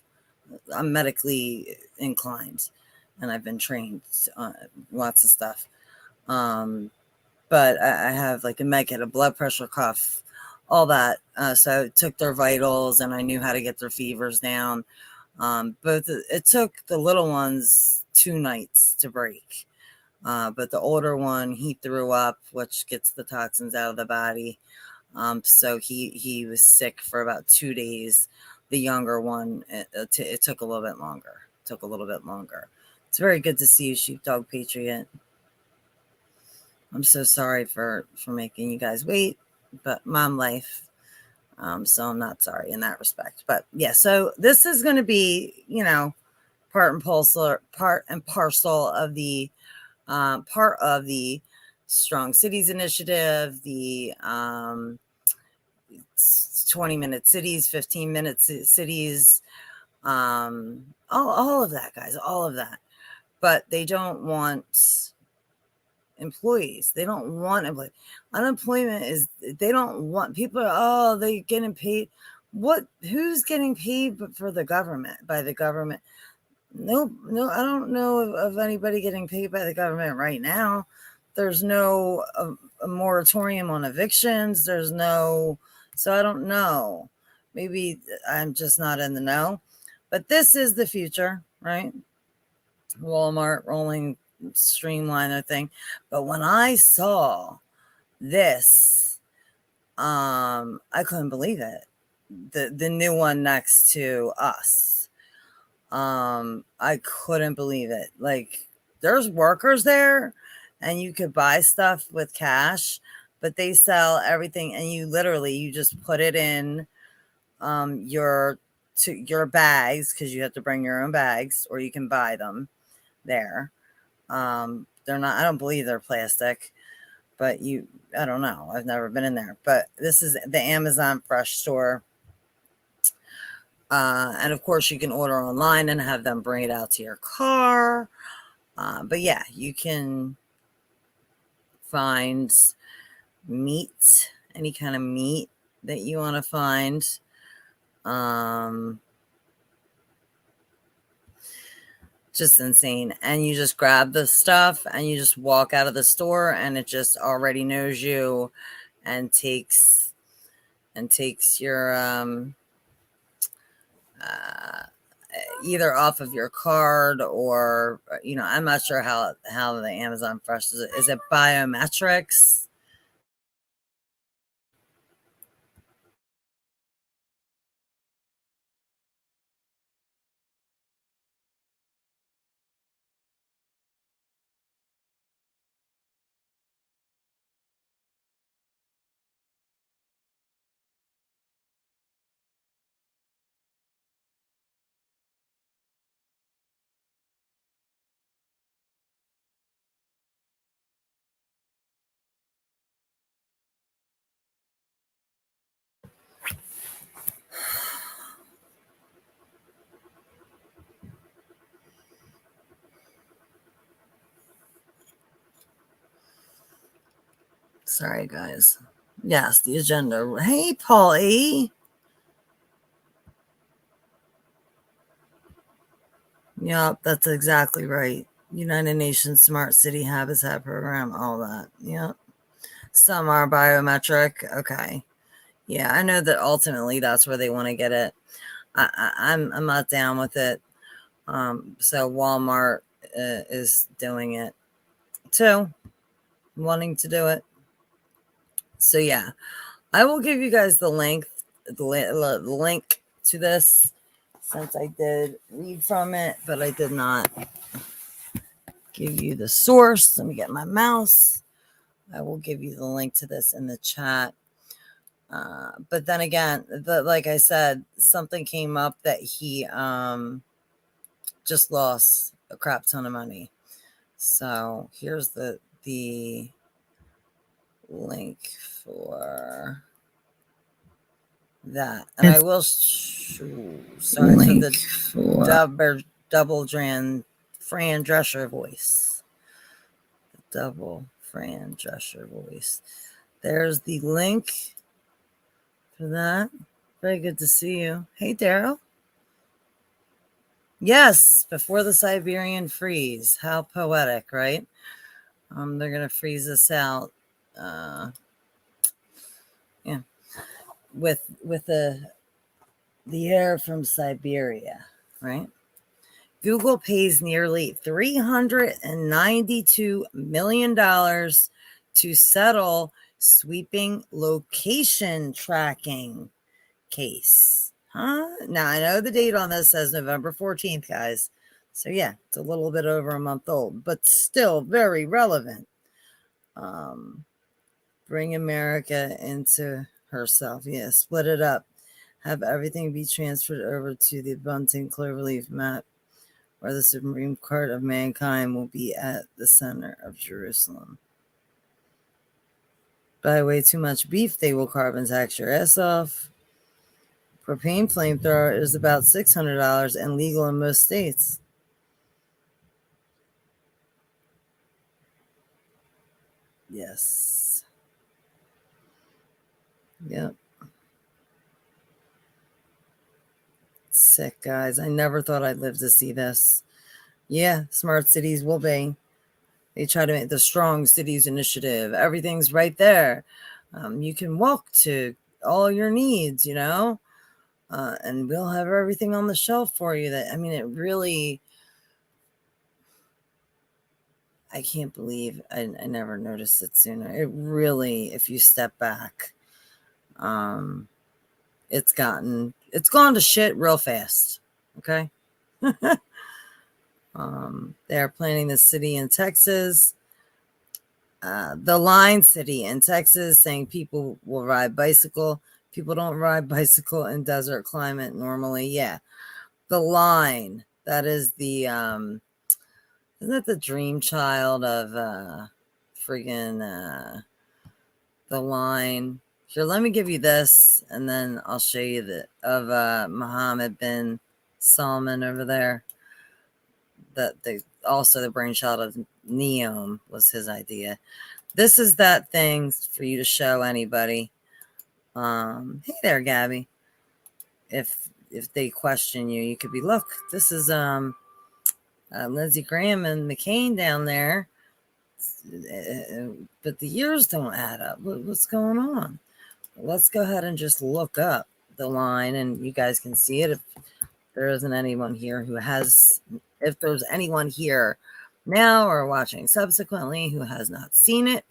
A: I'm medically inclined, and I've been trained lots of stuff. But I have like a med kit, a blood pressure cuff, all that. So I took their vitals, and I knew how to get their fevers down. It took the little ones 2 nights to break. But the older one, he threw up, which gets the toxins out of the body. So he was sick for about 2 days. The younger one, it took a little bit longer. It's very good to see you, Sheepdog Patriot. I'm so sorry for making you guys wait, but mom life. So I'm not sorry in that respect. But yeah, so this is going to be, part and parcel of the part of the Strong Cities Initiative, the 20-minute cities, 15-minute cities, all of that, guys, all of that. But they don't want employees. They don't want employees. Unemployment is, they don't want people. They getting paid. Who's getting paid for the government, by the government? No, I don't know of anybody getting paid by the government right now. There's no a moratorium on evictions. So I don't know. Maybe I'm just not in the know. But this is the future, right? Walmart rolling streamliner thing. But when I saw this, I couldn't believe it. The new one next to us. I couldn't believe it. Like, there's workers there, and you could buy stuff with cash, but they sell everything, and you just put it in your bags, because you have to bring your own bags, or you can buy them there. They're not, I don't believe they're plastic, but I don't know. I've never been in there, but this is the Amazon Fresh store. And of course you can order online and have them bring it out to your car. But yeah, you can find meat, any kind of meat that you want to find. Just insane. And you just grab the stuff and you just walk out of the store, and it just already knows you and takes your either off of your card, or I'm not sure how the Amazon Fresh is it biometrics? Sorry, guys. Yes, the agenda. Hey, Paul E. Yep, that's exactly right. United Nations Smart City Habitat Program, all that. Yep. Some are biometric. Okay. Yeah, I know that ultimately that's where they want to get it. I'm not down with it. So Walmart is doing it too, wanting to do it. So yeah, I will give you guys the link to this, since I did read from it, but I did not give you the source. Let me get my mouse. I will give you the link to this in the chat. But then again, like I said, something came up that he just lost a crap ton of money. So here's the link for that. And I will sorry for the double Fran Drescher voice. Double Fran Drescher voice. There's the link for that. Very good to see you. Hey, Daryl. Yes, before the Siberian freeze. How poetic, right? They're gonna freeze us out. Yeah, with the air from Siberia, right? Google pays nearly $392 million to settle sweeping location tracking case. Huh? Now, I know the date on this says November 14th, guys. So, yeah, it's a little bit over a month old, but still very relevant. Bring America into herself. Yeah, split it up. Have everything be transferred over to the Bunting Cloverleaf map, where the Supreme Court of mankind will be at the center of Jerusalem. Buy way too much beef, they will carbon tax your ass off. Propane flamethrower is about $600 and legal in most states. Yes. Yep. Sick, guys. I never thought I'd live to see this. Yeah, smart cities will be. They try to make the strong cities initiative. Everything's right there. You can walk to all your needs, you know, and we'll have everything on the shelf for you. That, I mean, it really, I can't believe I never noticed it sooner. It really, if you step back, it's gone to shit real fast. Okay. They're planning the city in Texas, the Line City in Texas, saying people will ride bicycle. People don't ride bicycle in desert climate normally. Yeah. The Line, that is the, isn't that the dream child of, the Line? Here, let me give you this, and then I'll show you Mohammed bin Salman over there. That also the brainchild of Neom was his idea. This is that thing for you to show anybody. Hey there, Gabby. If they question you, you could be, look, this is Lindsey Graham and McCain down there, but the years don't add up. What's going on? Let's go ahead and just look up the Line, and you guys can see it. If there isn't anyone here who has, if there's anyone here now or watching subsequently who has not seen it,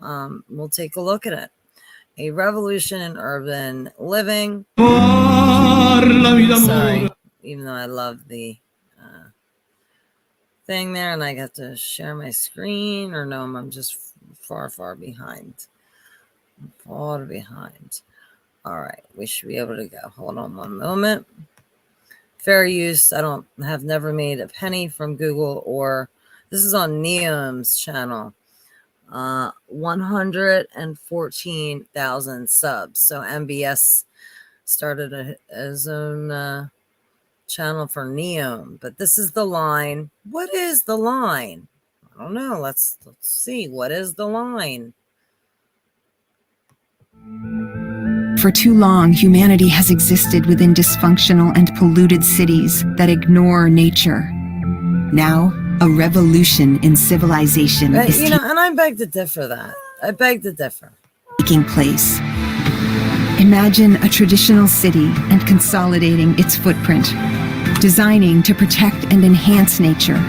A: we'll take a look at it. A Revolution in Urban Living. Sorry, even though I love the thing there, and I got to share my screen, or no, I'm just far behind. Far behind. All right, we should be able to go. Hold on one moment. Fair use. I have never made a penny from Google, or this is on Neom's channel. 114,000 subs. So MBS started his own channel for Neom, but this is the Line. What is the Line? I don't know. Let's see. What is the Line?
I: For too long, humanity has existed within dysfunctional and polluted cities that ignore nature. Now, a revolution in civilization is
A: and I beg to differ that. I beg to differ.
I: Taking place. Imagine a traditional city and consolidating its footprint, designing to protect and enhance nature.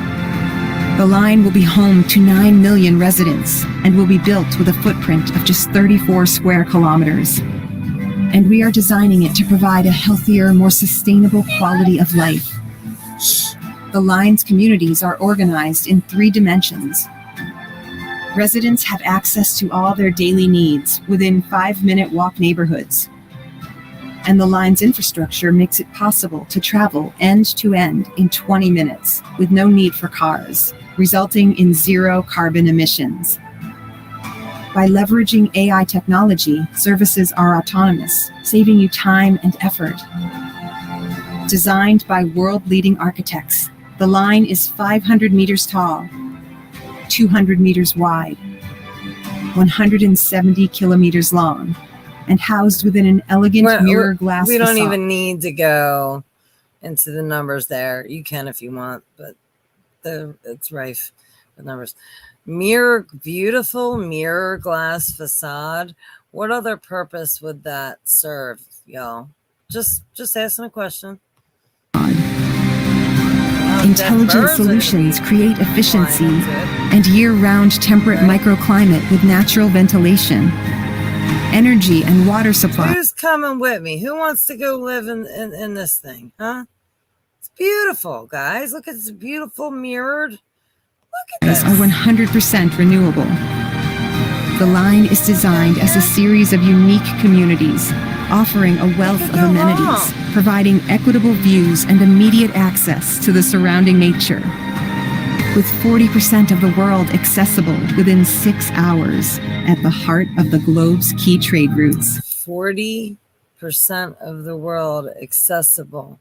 I: The line will be home to 9 million residents and will be built with a footprint of just 34 square kilometers. And we are designing it to provide a healthier, more sustainable quality of life. The line's communities are organized in 3 dimensions. Residents have access to all their daily needs within 5-minute walk neighborhoods. And the line's infrastructure makes it possible to travel end to end in 20 minutes with no need for cars, resulting in 0 carbon emissions. By leveraging AI technology, services are autonomous, saving you time and effort. Designed by world-leading architects, the line is 500 meters tall, 200 meters wide, 170 kilometers long, and housed within an elegant mirror glass
A: We don't
I: facade.
A: even need to go into the numbers there. You can if you want, but it's rife with numbers. Beautiful mirror glass facade. What other purpose would that serve, y'all? Just asking a question.
I: Intelligent solutions create efficiency and year-round temperate microclimate with natural ventilation, energy and water supply.
A: Who's coming with me? Who wants to go live in this thing? Huh? It's beautiful, guys. Look at this beautiful mirrored. Look at this.
I: Are 100% renewable. The line is designed as a series of unique communities, offering a wealth of amenities, providing equitable views and immediate access to the surrounding nature. With 40% of the world accessible within 6 hours at the heart of the globe's key trade routes.
A: 40% of the world accessible,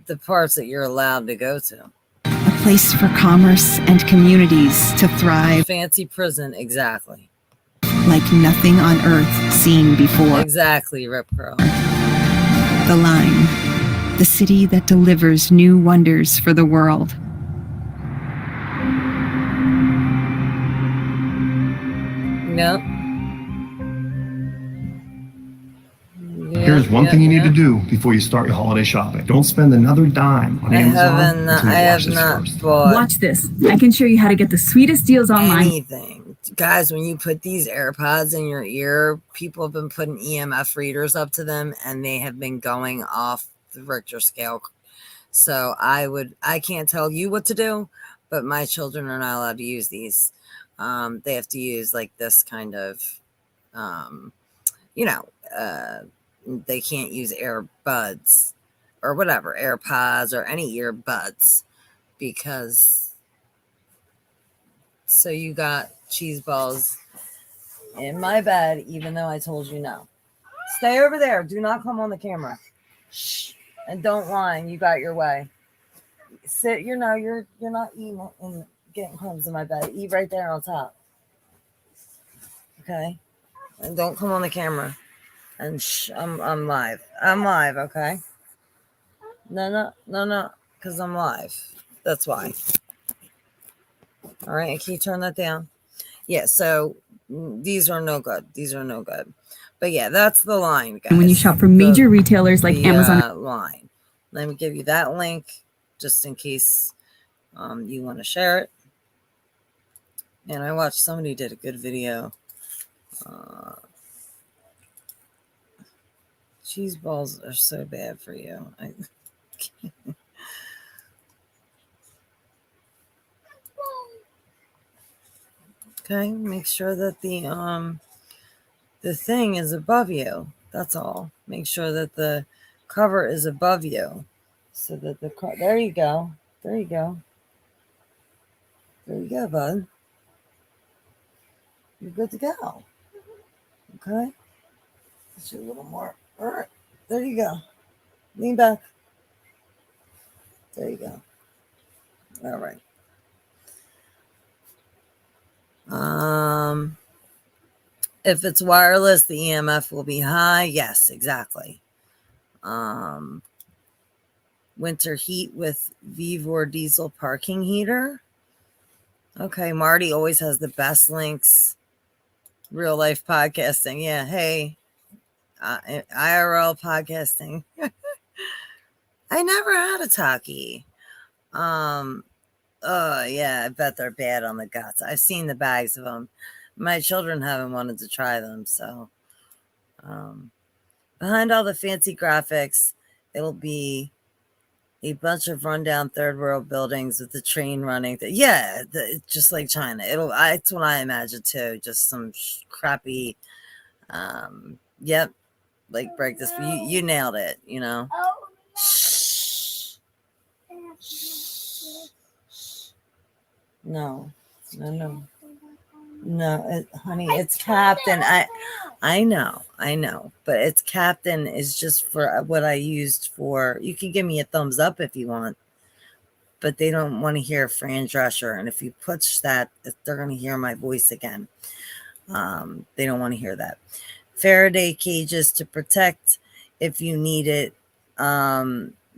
A: the parts that you're allowed to go to.
I: A place for commerce and communities to thrive.
A: Fancy prison, exactly.
I: Like nothing on earth seen before.
A: Exactly, Rip Curl.
I: The line, the city that delivers new wonders for the world.
A: Yep.
J: Here's one thing you need to do before you start your holiday shopping. Don't spend another dime on Amazon until you watch this first.
K: Watch this. I can show you how to get the sweetest deals online.
A: Anything. Guys, when you put these AirPods in your ear, people have been putting EMF readers up to them and they have been going off the Richter scale. So I can't tell you what to do, but my children are not allowed to use these. They have to use like this kind of, they can't use earbuds or whatever, AirPods or any earbuds because so you got cheese balls in my bed, even though I told you no. Stay over there. Do not come on the camera. Shh. And don't whine. You got your way. Sit. You're not eating and getting crumbs in my bed. Eat right there on top. Okay. And don't come on the camera. And shh. I'm live. I'm live. Okay. No. Because I'm live. That's why. All right. And can you turn that down? Yeah. So these are no good. But yeah, that's the line, guys.
K: And when you shop from major retailers like Amazon.
A: Line. Let me give you that link just in case you want to share it. And I watched somebody did a good video. Cheese balls are so bad for you. Okay, make sure that the thing is above you. That's all. Make sure that the cover is above you, so that there you go, bud. You're good to go. Okay, just a little more. All right, there you go. Lean back. There you go. All right. If it's wireless, the EMF will be high. Yes, exactly. Winter heat with Vivor diesel parking heater. Okay, Marty always has the best links. Real life podcasting. Yeah. Hey, IRL podcasting. I never had a talkie. Oh yeah, I bet they're bad on the guts. I've seen the bags of them. My children haven't wanted to try them, so behind all the fancy graphics, it'll be a bunch of rundown third world buildings with the train running. Yeah, just like China. It's what I imagine too. Just some crappy. Yep, like break this. You nailed it. You know. No, no, honey, it's Captain. I know, but it's Captain is just for what I used for. You can give me a thumbs up if you want, but they don't want to hear Fran Drescher, and if you push that, they're going to hear my voice again. They don't want to hear that. Faraday cages to protect if you need it.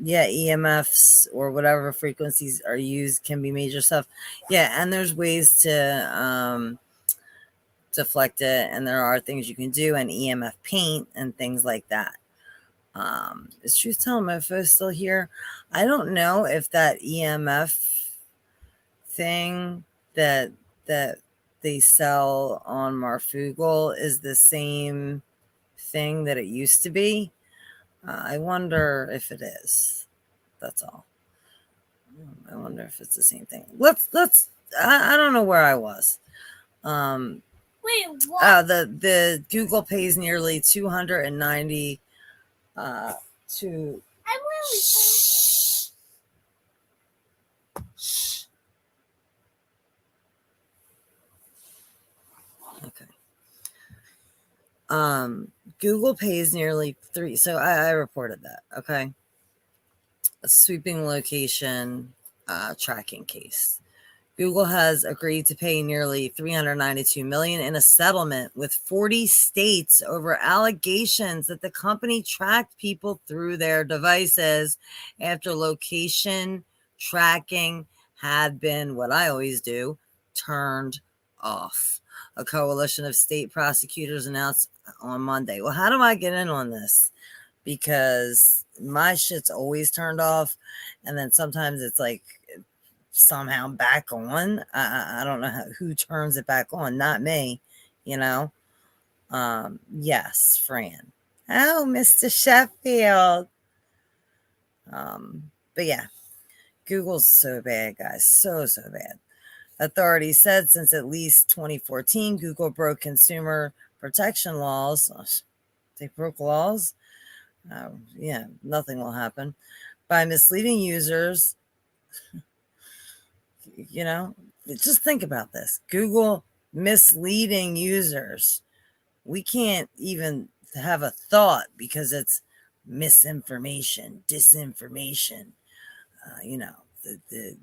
A: Yeah, EMFs or whatever frequencies are used can be major stuff. Yeah, and there's ways to deflect it, and there are things you can do, and EMF paint and things like that. Is Truth Tell Mofo still here? I don't know if that EMF thing that they sell on Marfoogle is the same thing that it used to be. I wonder if it is. That's all. I wonder if it's the same thing. I don't know where I was. Wait, what? The Google pays nearly 290 to. I'm really. Okay. Google pays nearly three. So I reported that. Okay. A sweeping location tracking case. Google has agreed to pay nearly $392 million in a settlement with 40 states over allegations that the company tracked people through their devices after location tracking had been, what I always do, turned off. A coalition of state prosecutors announced on Monday. Well, how do I get in on this? Because my shit's always turned off, and then sometimes it's like somehow back on. I don't know who turns it back on. Not me, you know. Yes, Fran. Oh, Mr. Sheffield. But yeah, Google's so bad, guys. So bad. Authorities said since at least 2014, Google broke consumer protection laws. They broke laws? Yeah, nothing will happen. By misleading users, you know, just think about this. Google misleading users. We can't even have a thought because it's misinformation, disinformation. You know, the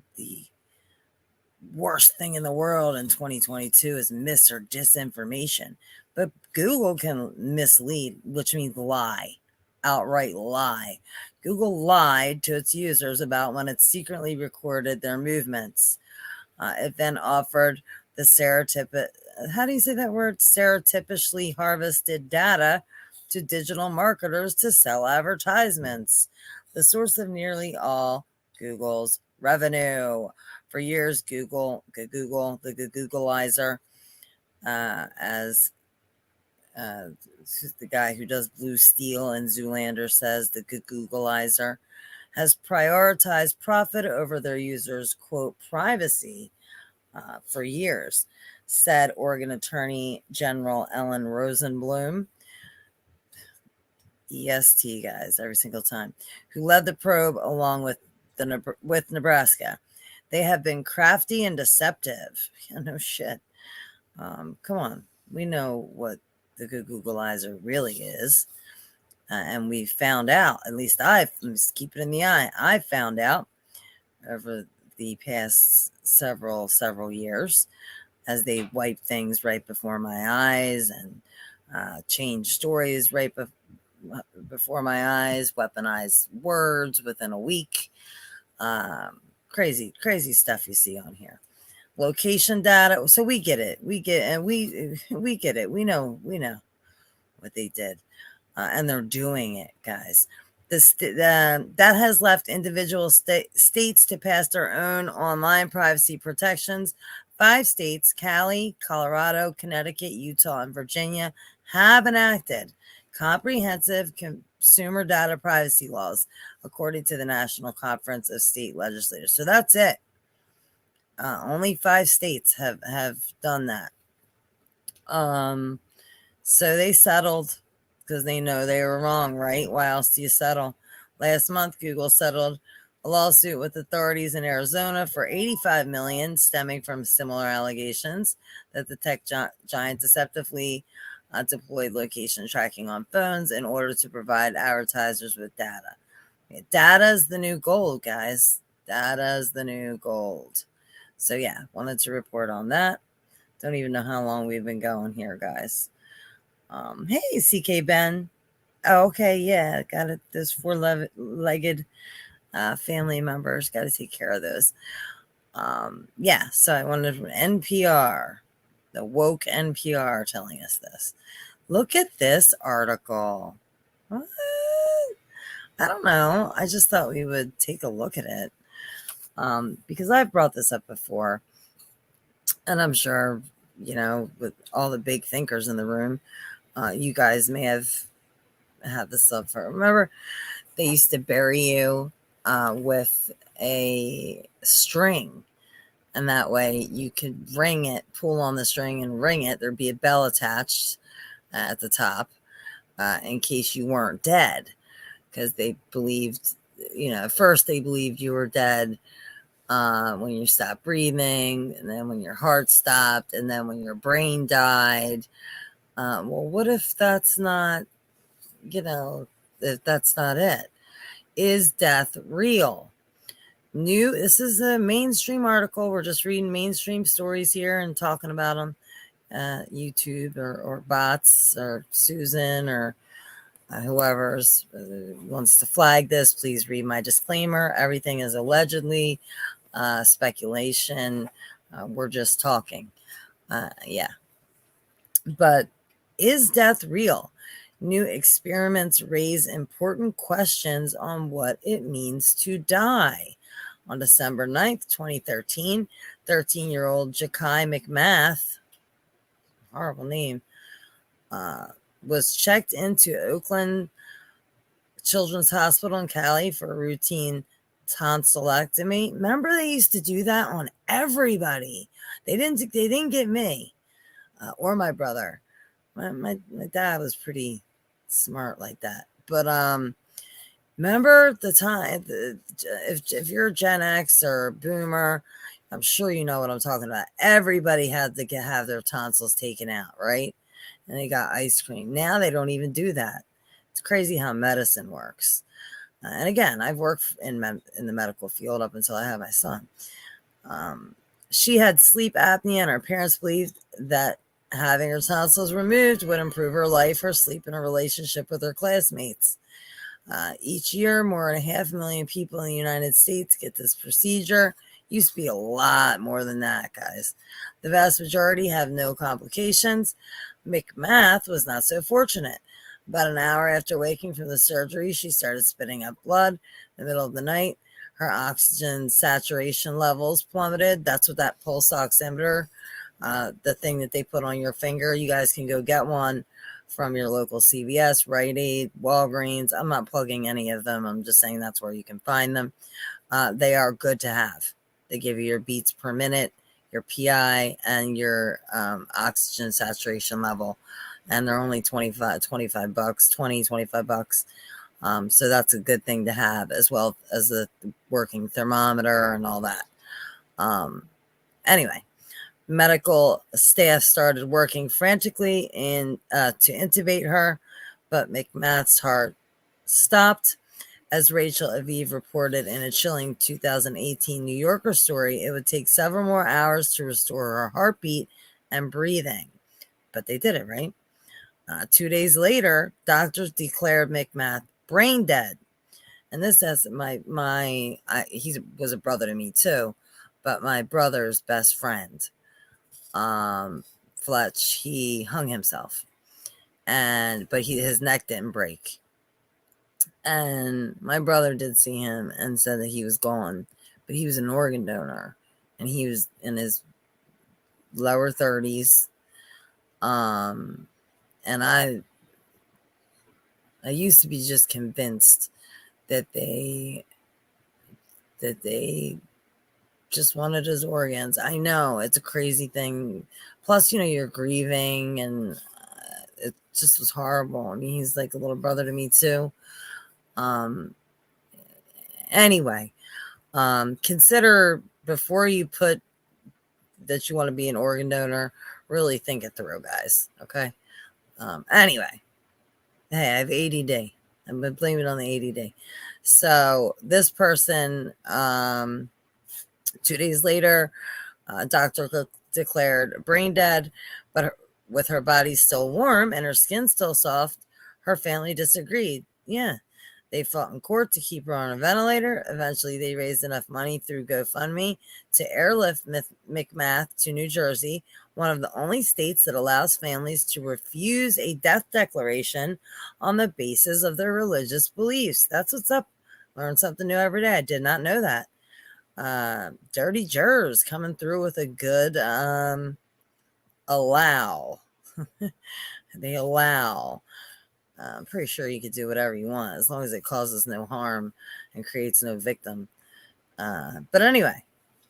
A: worst thing in the world in 2022 is mis or disinformation. But Google can mislead, which means lie, outright lie. Google lied to its users about when it secretly recorded their movements. It then offered the stereotypically harvested data to digital marketers to sell advertisements, the source of nearly all Google's revenue. For years, the Googleizer, as the guy who does Blue Steel and Zoolander says, the Googleizer has prioritized profit over their users' quote privacy for years, said Oregon Attorney General Ellen Rosenblum, EST guys, every single time, who led the probe along with Nebraska. They have been crafty and deceptive. Yeah, no shit. Come on, we know what the Googleizer really is. And we found out, at least I'm just keep it in the eye. I found out over the past several years as they wipe things right before my eyes and change stories right before my eyes, weaponize words within a week. Crazy stuff you see on here. location data. So we get it. We get it. We know what they did, and they're doing it, guys. That has left individual states to pass their own online privacy protections. 5 states, Cali, Colorado, Connecticut, Utah, and Virginia, have enacted comprehensive consumer data privacy laws, according to the National Conference of State Legislators. So that's it. Only 5 states have done that. So they settled because they know they were wrong, right? Why else do you settle? Last month, Google settled a lawsuit with authorities in Arizona for $85 million, stemming from similar allegations that the tech giant deceptively deployed location tracking on phones in order to provide advertisers with data. Data is the new gold, guys. Data is the new gold. So yeah, wanted to report on that. Don't even know how long we've been going here, guys. Hey, CK Ben. Oh, okay, yeah, got it. Those 4-legged family members, got to take care of those. Yeah, so I wanted NPR, the woke NPR telling us this. Look at this article. What? I don't know. I just thought we would take a look at it because I've brought this up before, and I'm sure, with all the big thinkers in the room, you guys may have had this up for. Remember, they used to bury you with a string, and that way you could ring it, pull on the string and ring it. There'd be a bell attached at the top in case you weren't dead, because they believed, at first they believed you were dead when you stopped breathing, and then when your heart stopped, and then when your brain died. Well, what if that's not, if that's not it? Is death real? This is a mainstream article. We're just reading mainstream stories here and talking about them. YouTube or bots or Susan or whoever wants to flag this, please read my disclaimer. Everything is allegedly speculation. We're just talking. Yeah. But is death real? New experiments raise important questions on what it means to die. On December 9th, 2013, 13-year-old Ja'Kai McMath, horrible name, was checked into Oakland Children's Hospital in Cali for a routine tonsillectomy. Remember, they used to do that on everybody. They didn't get me or my brother. My dad was pretty smart like that. But remember the time, if you're Gen X or Boomer, I'm sure you know what I'm talking about. Everybody had to have their tonsils taken out, right? And they got ice cream. Now they don't even do that. It's crazy how medicine works. And again, I've worked in the medical field up until I had my son. She had sleep apnea, and her parents believed that having her tonsils removed would improve her life, her sleep, and her relationship with her classmates. Each year, more than 500,000 people in the United States get this procedure. Used to be a lot more than that, guys. The vast majority have no complications. McMath was not so fortunate. About an hour after waking from the surgery, she started spitting up blood in the middle of the night. Her oxygen saturation levels plummeted. That's what that pulse oximeter, the thing that they put on your finger. You guys can go get one from your local CVS, Rite Aid, Walgreens. I'm not plugging any of them. I'm just saying that's where you can find them. They are good to have. They give you your beats per minute, your PI, and your oxygen saturation level. And they're only $25, $25. So that's a good thing to have, as well as the working thermometer and all that. Anyway, medical staff started working frantically to intubate her, but McMath's heart stopped. As Rachel Aviv reported in a chilling 2018 New Yorker story, it would take several more hours to restore her heartbeat and breathing. But they did it, right? 2 days later, doctors declared McMath brain dead. And this has he was a brother to me too, but my brother's best friend, Fletch, he hung himself, but his neck didn't break. And my brother did see him and said that he was gone, but he was an organ donor, and he was in his lower 30s. And I used to be just convinced that they just wanted his organs. I know it's a crazy thing. Plus, you're grieving, and it just was horrible. I mean, he's like a little brother to me too. Anyway, consider before you put that you want to be an organ donor, really think it through, guys. Okay. Anyway, hey, I have ADD. I've been blaming it on the ADD. So this person, 2 days later, doctor declared brain dead, but with her body still warm and her skin still soft, her family disagreed. Yeah, they fought in court to keep her on a ventilator. Eventually, they raised enough money through GoFundMe to airlift McMath to New Jersey, one of the only states that allows families to refuse a death declaration on the basis of their religious beliefs. That's what's up. Learn something new every day. I did not know that. Dirty jurors coming through with a good allow. They allow. I'm pretty sure you could do whatever you want as long as it causes no harm and creates no victim. But anyway,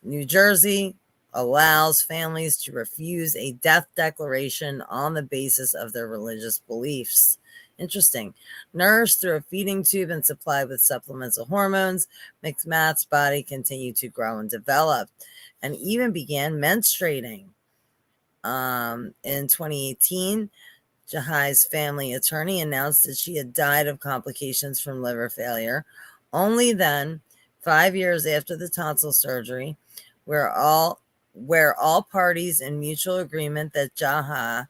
A: New Jersey allows families to refuse a death declaration on the basis of their religious beliefs. Interesting. Nourished through a feeding tube and supplied with supplemental hormones, McMath's body continued to grow and develop and even began menstruating. In 2018, Jahai's family attorney announced that she had died of complications from liver failure. Only then, 5 years after the tonsil surgery, where all parties in mutual agreement that Jahai,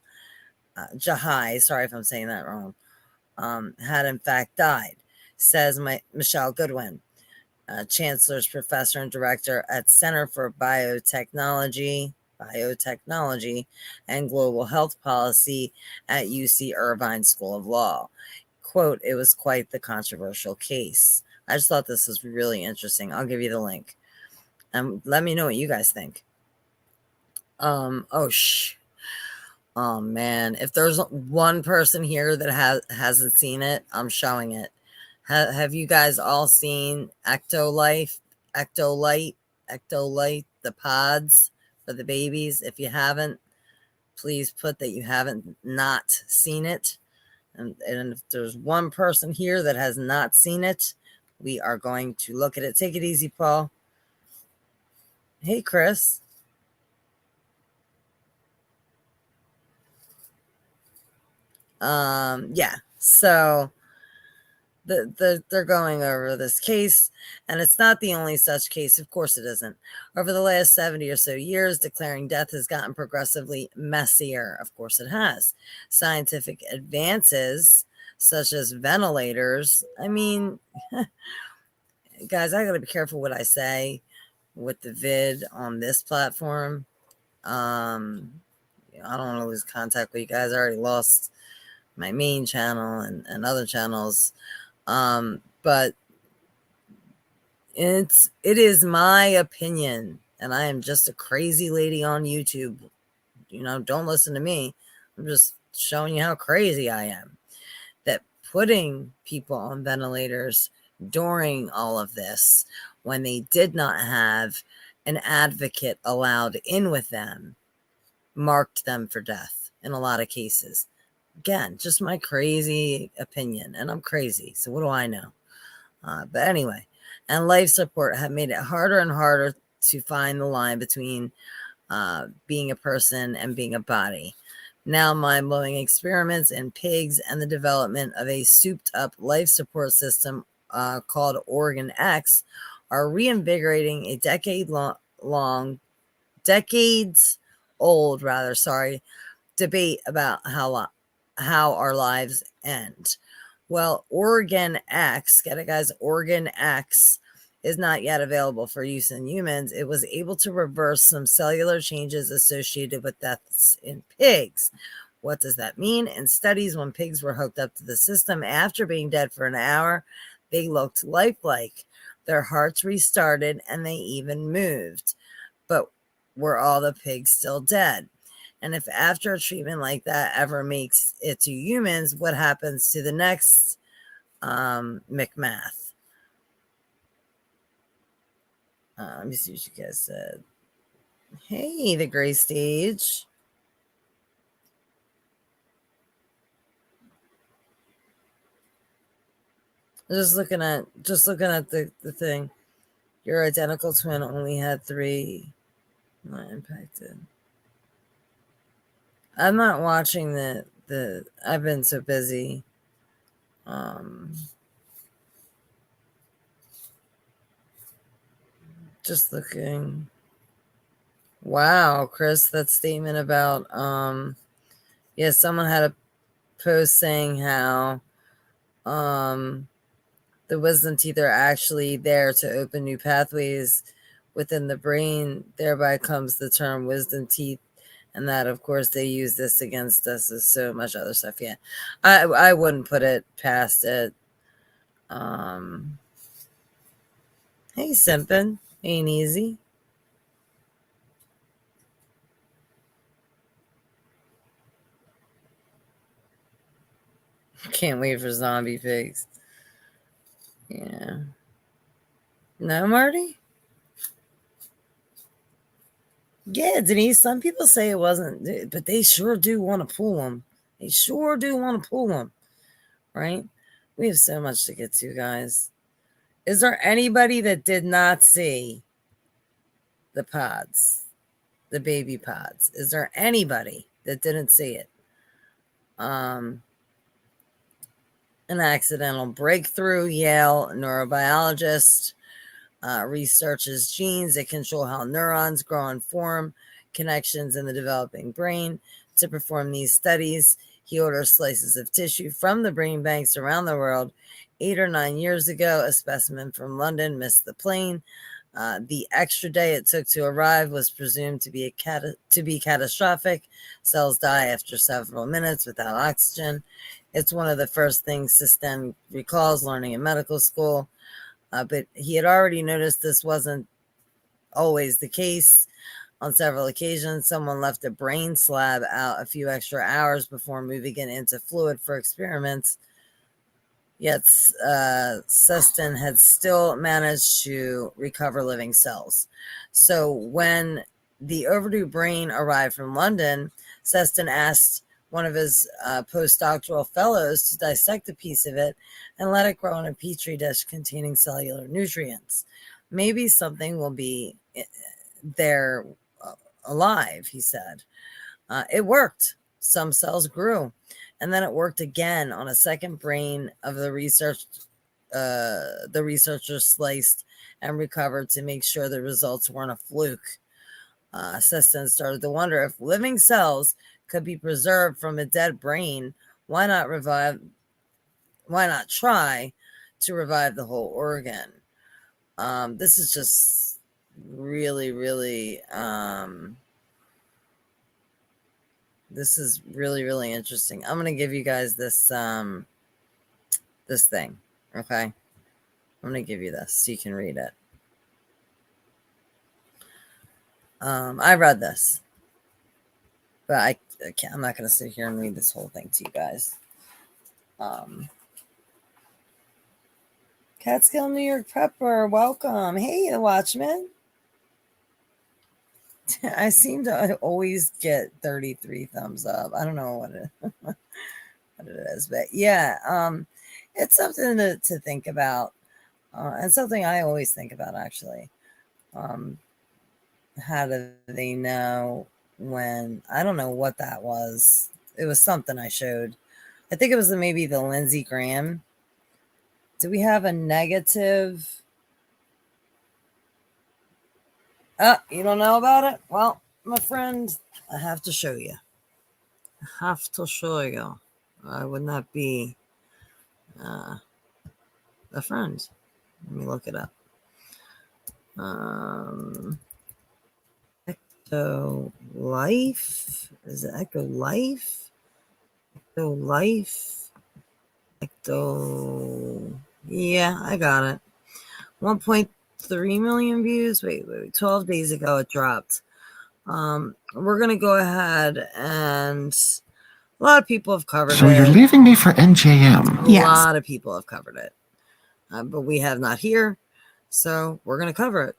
A: sorry if I'm saying that wrong, had in fact died, says Michelle Goodwin, Chancellor's professor and director at Center for Biotechnology and Global Health Policy at UC Irvine School of Law. Quote, it was quite the controversial case. I just thought this was really interesting. I'll give you the link. And let me know what you guys think. Oh man, if there's one person here that hasn't seen it, I'm showing it. Have you guys all seen Ectolite, the pods for the babies? If you haven't, please put that you haven't not seen it. And if there's one person here that has not seen it, we are going to look at it. Take it easy, Paul. Hey, Chris. Yeah, so they're going over this case, and it's not the only such case. Of course it isn't. Over the last 70 or so years, declaring death has gotten progressively messier. Of course it has. Scientific advances such as ventilators. I mean, guys, I gotta be careful what I say with the vid on this platform. I don't want to lose contact with you guys. I already lost my main channel and other channels. But it is my opinion, and I am just a crazy lady on YouTube. Don't listen to me. I'm just showing you how crazy I am. That putting people on ventilators during all of this, when they did not have an advocate allowed in with them, marked them for death in a lot of cases. Again, just my crazy opinion, and I'm crazy, so what do I know? But anyway, and life support have made it harder and harder to find the line between being a person and being a body. Now, mind-blowing experiments in pigs and the development of a souped-up life support system called Organ X are reinvigorating a decades-old debate about how our lives end. Well, Organ X, get it guys, Organ X is not yet available for use in humans, it was able to reverse some cellular changes associated with deaths in pigs. What does that mean? In studies, when pigs were hooked up to the system after being dead for an hour, they looked lifelike. Their hearts restarted and they even moved. But were all the pigs still dead? And if after a treatment like that ever makes it to humans, what happens to the next McMath? Let me see what you guys said. Hey, the gray stage. Just looking at the thing. Your identical twin only had 3 not impacted. I'm not watching the I've been so busy. Just looking. Wow, Chris, that statement about yeah, someone had a post saying how the wisdom teeth are actually there to open new pathways within the brain. Thereby comes the term wisdom teeth, and that of course they use this against us as so much other stuff. Yeah, I wouldn't put it past it. Hey, Simpin, ain't easy. Can't wait for zombie pigs. Yeah. No, Marty? Yeah, Denise, some people say it wasn't, but they sure do want to pull them. They sure do want to pull them, right? We have so much to get to, guys. Is there anybody that did not see the pods, the baby pods? Is there anybody that didn't see it? An accidental breakthrough. Yale neurobiologist researches genes that control how neurons grow and form connections in the developing brain. To perform these studies, he orders slices of tissue from the brain banks around the world. 8 or 9 years ago, a specimen from London missed the plane. The extra day it took to arrive was presumed to be catastrophic. Cells die after several minutes without oxygen. It's one of the first things System recalls learning in medical school. But he had already noticed this wasn't always the case. On several occasions, someone left a brain slab out a few extra hours before moving it into fluid for experiments. Yet Seston had still managed to recover living cells. So when the overdue brain arrived from London, Seston asked one of his postdoctoral fellows to dissect a piece of it and let it grow in a petri dish containing cellular nutrients. Maybe something will be there alive, he said. It worked. Some cells grew. And then it worked again on a second brain of the researchers sliced and recovered to make sure the results weren't a fluke. Seston started to wonder if living cells could be preserved from a dead brain. Why not try to revive the whole organ? This is just really, really, this is really, really interesting. I'm going to give you guys this, this thing. Okay. I'm going to give you this so you can read it. I read this, but I'm not going to sit here and read this whole thing to you guys. Catskill, New York Pepper, welcome. Hey, the Watchman. I seem to always get 33 thumbs up. I don't know what it is, but yeah, it's something to think about, and something I always think about, actually. How do they know when? I don't know what that was. It was something I showed. I think it was maybe the Lindsey Graham. Do we have a negative? You don't know about it? Well, my friend, I have to show you. I have to show you. I would not be a friend. Let me look it up. Ecto Life. Is it Ecto Life? Ecto Life. Ecto. Yeah, I got it. 1.3 million views. Wait, 12 days ago it dropped. We're going to go ahead and a lot of people have covered it.
G: So you're leaving me for NJM?
A: A lot of people have covered it. But we have not here. So we're going to cover it.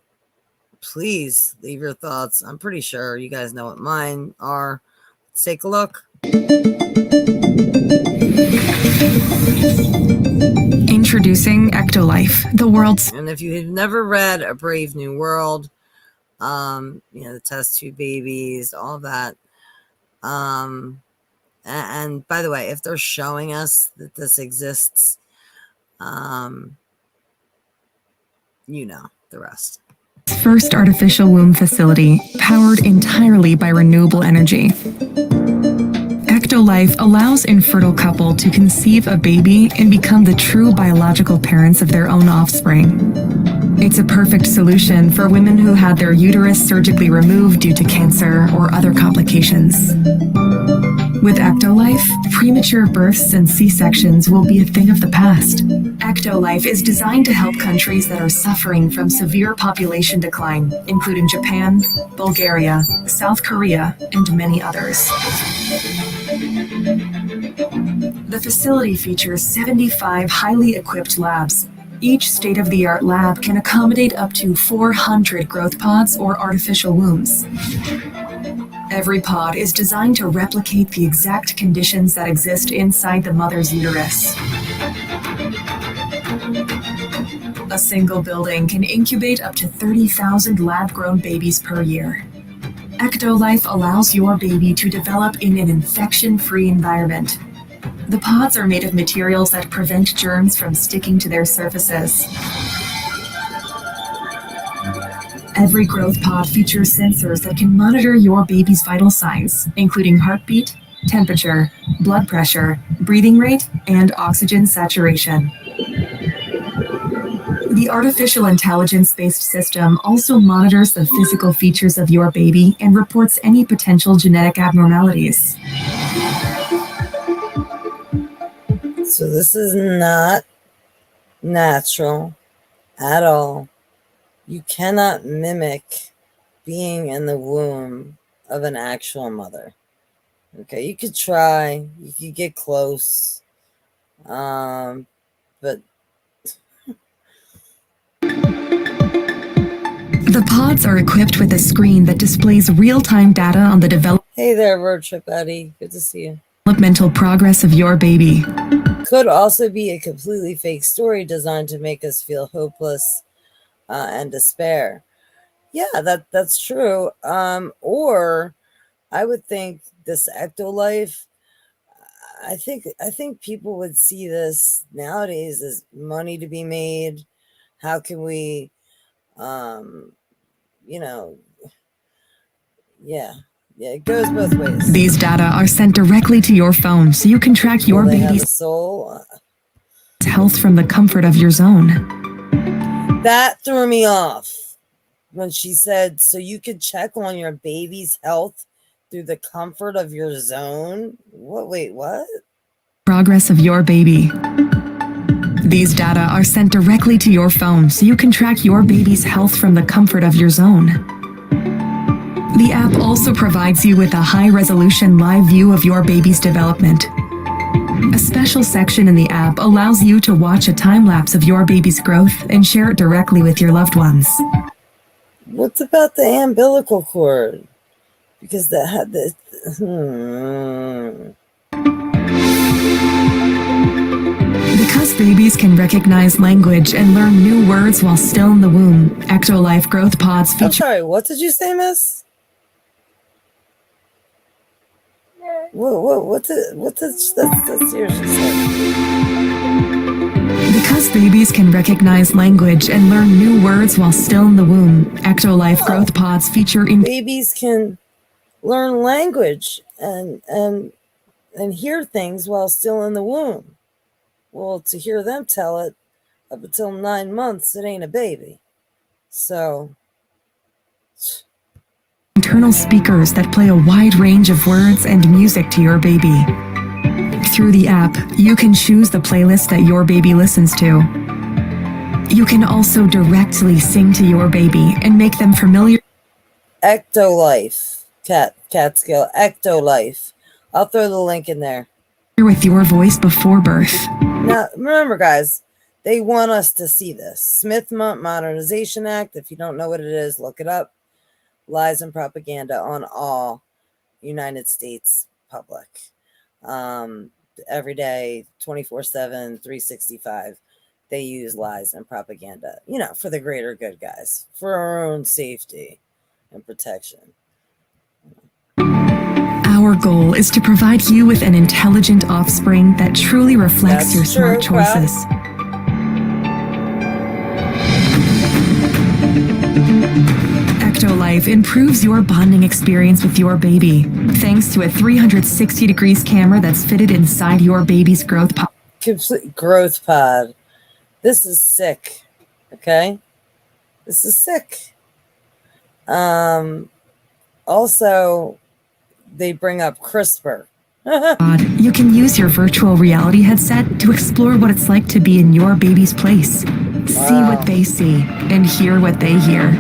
A: Please leave your thoughts. I'm pretty sure you guys know what mine are. Let's take a look.
I: Introducing Ectolife, the world's...
A: And if you've never read A Brave New World, the test tube babies, all of that. And by the way, if they're showing us that this exists, you know the rest.
I: First artificial womb facility, powered entirely by renewable energy. Ectolife allows infertile couple to conceive a baby and become the true biological parents of their own offspring. It's a perfect solution for women who had their uterus surgically removed due to cancer or other complications. With Ectolife, premature births and C-sections will be a thing of the past. Ectolife is designed to help countries that are suffering from severe population decline, including Japan, Bulgaria, South Korea, and many others. The facility features 75 highly equipped labs. Each state-of-the-art lab can accommodate up to 400 growth pods or artificial wombs. Every pod is designed to replicate the exact conditions that exist inside the mother's uterus. A single building can incubate up to 30,000 lab-grown babies per year. Ectolife allows your baby to develop in an infection-free environment. The pods are made of materials that prevent germs from sticking to their surfaces. Every growth pod features sensors that can monitor your baby's vital signs, including heartbeat, temperature, blood pressure, breathing rate, and oxygen saturation. The artificial intelligence-based system also monitors the physical features of your baby and reports any potential genetic abnormalities.
A: So this is not natural at all. You cannot mimic being in the womb of an actual mother. Okay, you could try, you could get close, but
I: the pods are equipped with a screen that displays real-time data on the
A: hey there, Road Trip Eddie. Good to see you.
I: Developmental progress of your baby.
A: Could also be a completely fake story designed to make us feel hopeless and despair. Yeah, that's true. Or I would think this Ectolife, I think people would see this nowadays as money to be made. How can we, yeah, it goes both ways.
I: These data are sent directly to your phone so you can track your baby's
A: soul
I: health from the comfort of your zone.
A: That threw me off when she said, so you could check on your baby's health through the comfort of your zone. Wait, what?
I: Progress of your baby. These data are sent directly to your phone so you can track your baby's health from the comfort of your zone. The app also provides you with a high-resolution live view of your baby's development. A special section in the app allows you to watch a time-lapse of your baby's growth and share it directly with your loved ones.
A: What about the umbilical cord? Because that had the...
I: Because babies can recognize language and learn new words while still in the womb, Ectolife growth pods feature...
A: I'm sorry, what did you say, miss? What's that's seriously said.
I: Because babies can recognize language and learn new words while still in the womb, Ectolife growth pods feature...
A: Babies can learn language and hear things while still in the womb. Well, to hear them tell it up until 9 months, it ain't a baby. So,
I: internal speakers that play a wide range of words and music to your baby. Through the app, you can choose the playlist that your baby listens to. You can also directly sing to your baby and make them familiar.
A: Ectolife. Catskill. Ectolife. I'll throw the link in there.
I: With your voice before birth.
A: Now, remember, guys, they want us to see this. Smith Modernization Act. If you don't know what it is, look it up. Lies and propaganda on all United States public. Every day, 24/7, 365. They use lies and propaganda, for the greater good, guys, for our own safety and protection.
I: Our goal is to provide you with an intelligent offspring that truly reflects your smart choices. Ectolife improves your bonding experience with your baby, thanks to a 360 degrees camera that's fitted inside your baby's growth pod.
A: Complete growth pod. This is sick. Okay? This is sick. Also, they bring up CRISPR.
I: You can use your virtual reality headset to explore what it's like to be in your baby's place. See what they see and hear what they hear.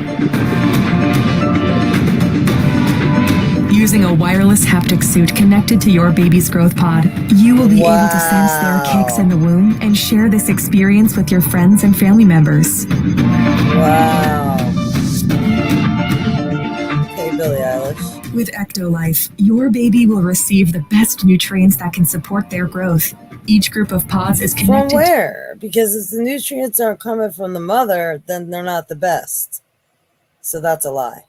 I: Using a wireless haptic suit connected to your baby's growth pod, you will be able to sense their kicks in the womb and share this experience with your friends and family members.
A: Wow. Okay, Billie Eilish.
I: With Ectolife, your baby will receive the best nutrients that can support their growth. Each group of pods is connected.
A: From where? Because if the nutrients aren't coming from the mother, then they're not the best. So that's a lie.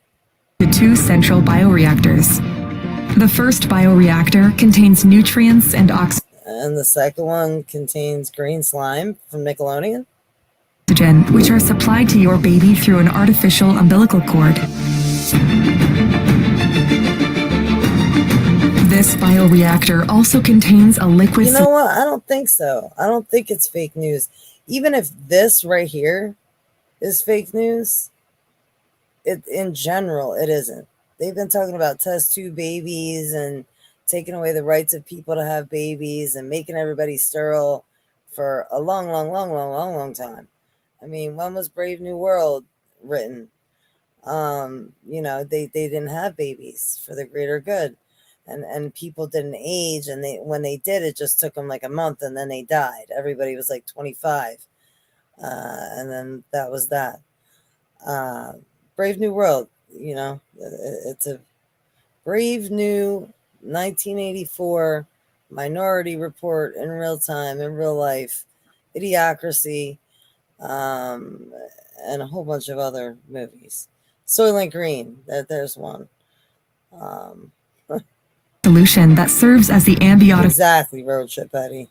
I: To 2 central bioreactors. The first bioreactor contains nutrients and oxygen.
A: And the second one contains green slime from Nickelodeon.
I: Which are supplied to your baby through an artificial umbilical cord. This bioreactor also contains a liquid.
A: You know what? I don't think so. I don't think it's fake news. Even if this right here is fake news, in general, it isn't. They've been talking about test tube babies and taking away the rights of people to have babies and making everybody sterile for a long time. I mean, when was Brave New World written? They didn't have babies for the greater good. And people didn't age, and when they did, it just took them like a month, and then they died. Everybody was like 25, and then that was that. Brave New World, it's a brave new 1984 Minority Report in real time, in real life, Idiocracy, and a whole bunch of other movies. Soylent Green, there's one.
I: Solution that serves as the amniotic
A: road trip, Eddie.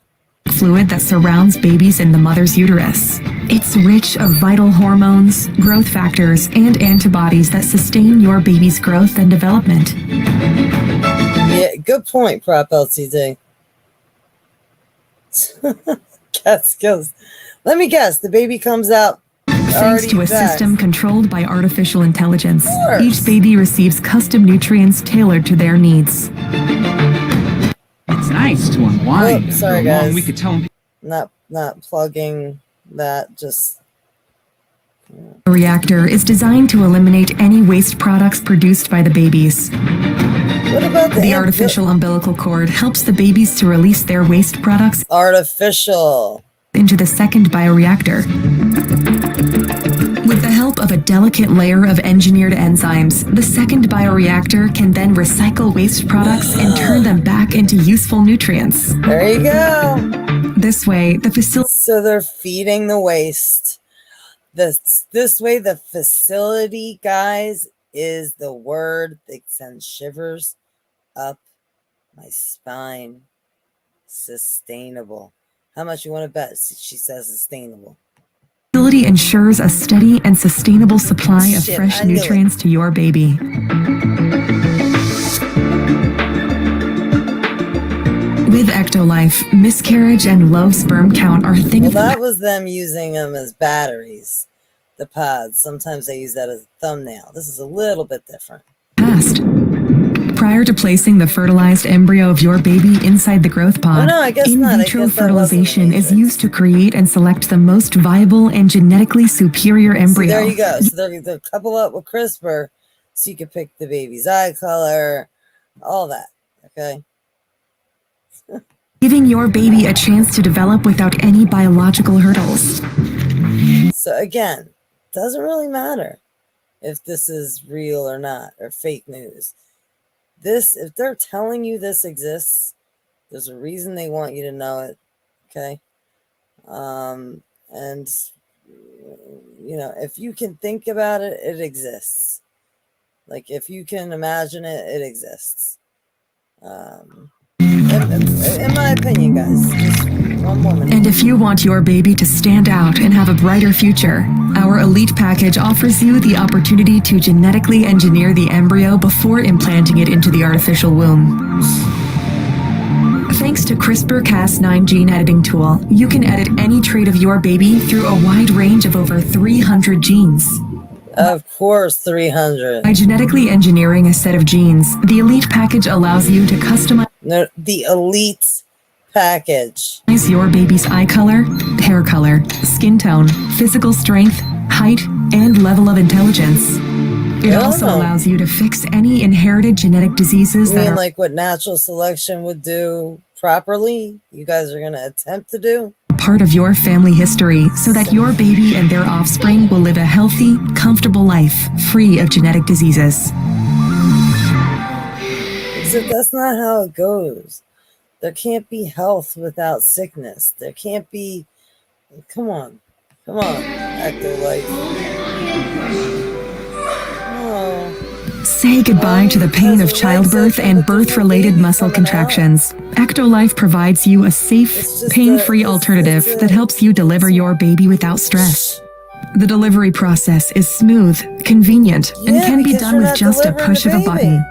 I: Fluid that surrounds babies in the mother's uterus. It's rich of vital hormones, growth factors, and antibodies that sustain your baby's growth and development.
A: Yeah, good point, Prop LTD. Cat skills. Let me guess, the baby comes out
I: thanks to a system controlled by artificial intelligence. Each baby receives custom nutrients tailored to their needs.
L: It's nice to unwind.
A: Oh, sorry, guys.
L: We could tell them.
A: Not plugging that. Just.
I: The reactor is designed to eliminate any waste products produced by the babies.
A: What about
I: the artificial umbilical cord helps the babies to release their waste products into the second bioreactor. With the help of a delicate layer of engineered enzymes, the second bioreactor can then recycle waste products and turn them back into useful nutrients.
A: There you go.
I: This way, the facility.
A: So they're feeding the waste. This way, the facility, guys, is the word that sends shivers up my spine. Sustainable. How much you want to bet? She says sustainable.
I: The facility ensures a steady and sustainable supply of fresh nutrients to your baby. With Ectolife, miscarriage and low sperm count are things.
A: Well, that was them using them as batteries. the pods. Sometimes they use that as a thumbnail. This is a little bit different.
I: Past. Prior to placing the fertilized embryo of your baby inside the growth pod,
A: no, I guess
I: in
A: not. I
I: vitro
A: guess that wasn't
I: fertilization
A: the
I: is
A: Matrix.
I: used to create and select the most viable and genetically superior embryo.
A: See, there you go. So they're couple up with CRISPR so you can pick the baby's eye color, all that. Okay.
I: Giving your baby a chance to develop without any biological hurdles.
A: So again, doesn't really matter if this is real or not, or fake news. This, if they're telling you this exists, there's a reason they want you to know it. Okay. And you know, if you can think about it, it exists. Like if you can imagine it, it exists. In my opinion, guys, just one moment.
I: And if you want your baby to stand out and have a brighter future, our Elite Package offers you the opportunity to genetically engineer the embryo before implanting it into the artificial womb. Thanks to CRISPR-Cas9 gene editing tool, you can edit any trait of your baby through a wide range of over 300 genes.
A: Of course, 300.
I: By genetically engineering a set of genes, the Elite Package allows you to customize
A: the Elite Package.
I: Your baby's eye color, hair color, skin tone, physical strength, height, and level of intelligence. It also allows you to fix any inherited genetic diseases that are
A: like what natural selection would do properly. You guys are going to attempt to do
I: part of your family history so that your baby and their offspring will live a healthy, comfortable life free of genetic diseases.
A: Except that's not how it goes. There can't be health without sickness. There can't be. Come on, actor life. Oh.
I: Say goodbye to the pain of childbirth and birth-related muscle contractions. Ectolife provides you a safe, pain-free alternative that helps you deliver your baby without stress. The delivery process is smooth, convenient, and can be done with just a push of a button.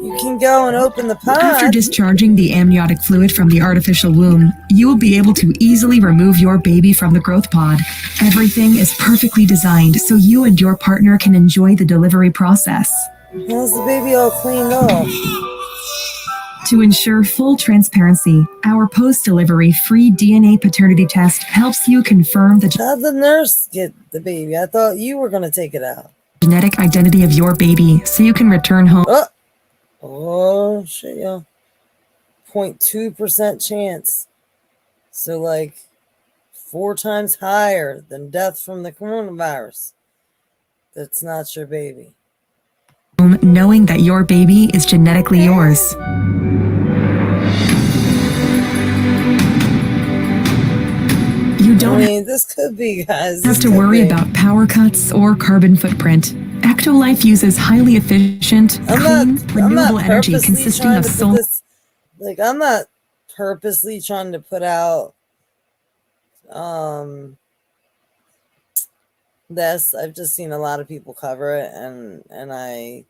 A: You can go and open the pod.
I: After discharging the amniotic fluid from the artificial womb, you will be able to easily remove your baby from the growth pod. Everything is perfectly designed so you and your partner can enjoy the delivery process.
A: How's the baby all cleaned off?
I: To ensure full transparency, our post-delivery free DNA paternity test helps you confirm the
A: How'd the nurse get the baby? I thought you were going to take it out.
I: Genetic identity of your baby so you can return home.
A: Oh shit, y'all. 0.2% chance. So like 4 times higher than death from the coronavirus. That's not your baby.
I: Knowing that your baby is genetically yours. You don't
A: this could be, guys.
I: have to worry about power cuts or carbon footprint. Ectolife uses highly efficient, clean, renewable energy consisting of solar.
A: Like, I'm not purposely trying to put out this. I've just seen a lot of people cover it, and I,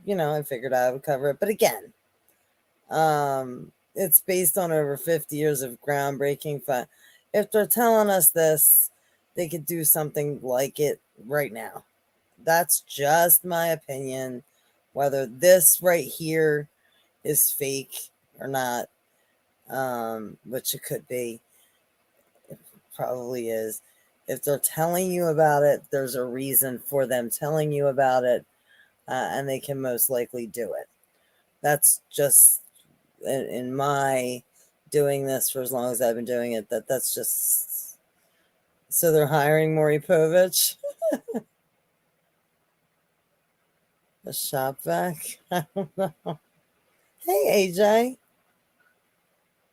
A: I figured I would cover it. But again, it's based on over 50 years of groundbreaking fun. If they're telling us this, they could do something like it right now. That's just my opinion. Whether this right here is fake or not, which it could be, it probably is. If they're telling you about it, there's a reason for them telling you about it, and they can most likely do it. That's just in my doing this for as long as I've been doing it. That's just so they're hiring Maury Povich. A shop vac? I don't know. Hey, AJ.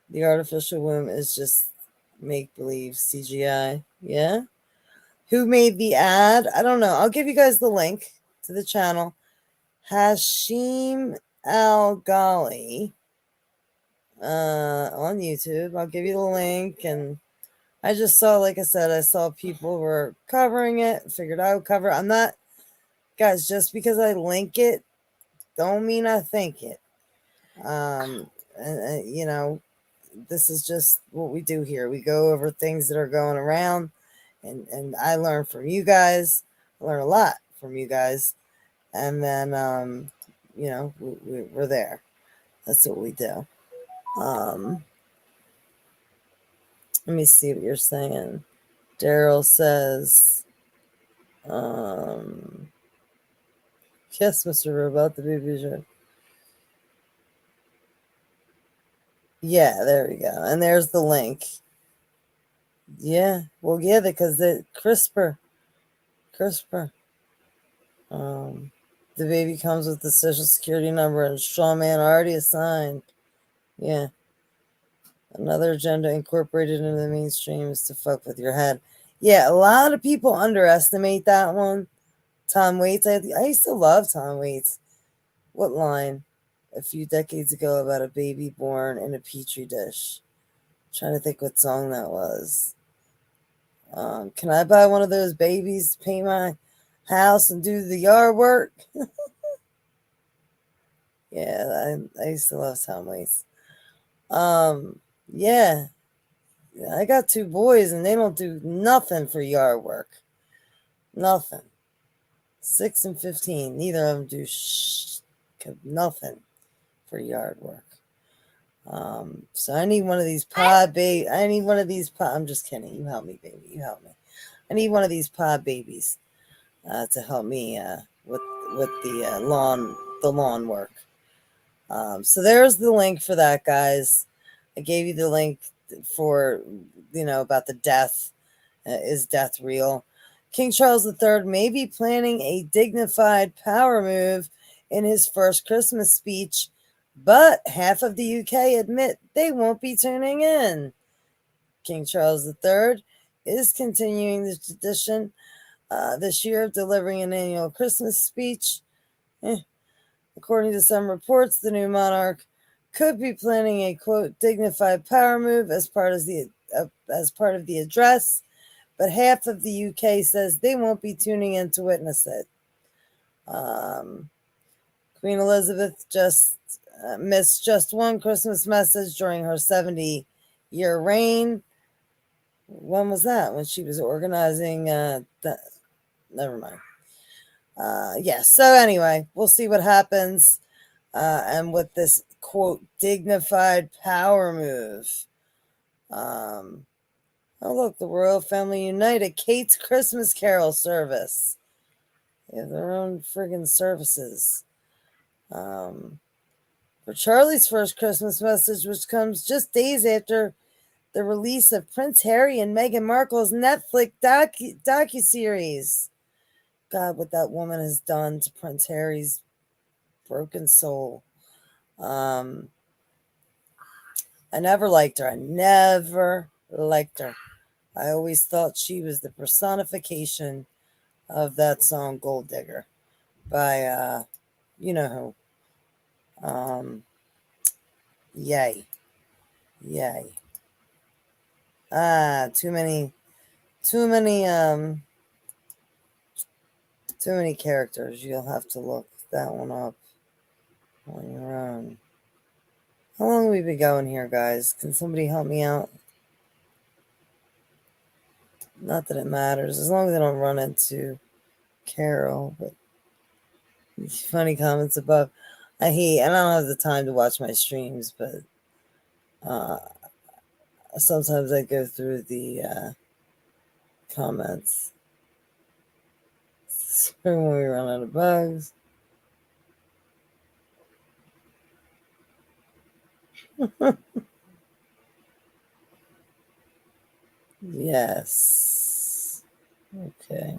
A: The artificial womb is just make-believe CGI. Yeah? Who made the ad? I don't know. I'll give you guys the link to the channel. Hashim Al-Ghali on YouTube. I'll give you the link. And I just saw, like I said, I saw people were covering it. Figured I would cover it. I'm not... Guys, just because I link it, don't mean I think it. And this is just what we do here. We go over things that are going around, and I learn from you guys. I learn a lot from you guys, and then we're there. That's what we do. Let me see what you're saying. Daryl says, yes, Mr. Robot, the baby show. Yeah, there we go. And there's the link. Yeah, well, yeah, because the CRISPR. The baby comes with the social security number and straw man already assigned. Yeah. Another agenda incorporated into the mainstream is to fuck with your head. Yeah, a lot of people underestimate that one. Tom Waits. I used to love Tom Waits. What line? A few decades ago about a baby born in a petri dish. I'm trying to think what song that was. Can I buy one of those babies, paint my house, and do the yard work? Yeah, I used to love Tom Waits. Yeah, I got 2 boys, and they don't do nothing for yard work. Nothing. 6 and 15. Neither of them do nothing for yard work. So I need one of these pod baby. I need one of these pod. I'm just kidding. You help me, baby. You help me. I need one of these pod babies to help me with the lawn work. So there's the link for that, guys. I gave you the link for about the death. Is death real? King Charles III may be planning a dignified power move in his first Christmas speech, but half of the UK admit they won't be tuning in. King Charles III is continuing the tradition this year of delivering an annual Christmas speech. According to some reports, the new monarch could be planning a, quote, dignified power move as part of the address, but half of the UK says they won't be tuning in to witness it. Queen Elizabeth just missed just one Christmas message during her 70-year reign. When was that? When she was organizing never mind. So anyway, we'll see what happens and with this, quote, dignified power move. Oh, look, the royal family united. Kate's Christmas Carol service. They have their own friggin' services. For Charlie's first Christmas message, which comes just days after the release of Prince Harry and Meghan Markle's Netflix docuseries. God, what that woman has done to Prince Harry's broken soul. I never liked her. I always thought she was the personification of that song Gold Digger by you know who. Yay. Too many characters. You'll have to look that one up on your own. How long have we been going here, guys? Can somebody help me out? Not that it matters, as long as I don't run into Carol, but funny comments above. I don't have the time to watch my streams, but sometimes I go through the comments. When we run out of bugs. Yes. Okay.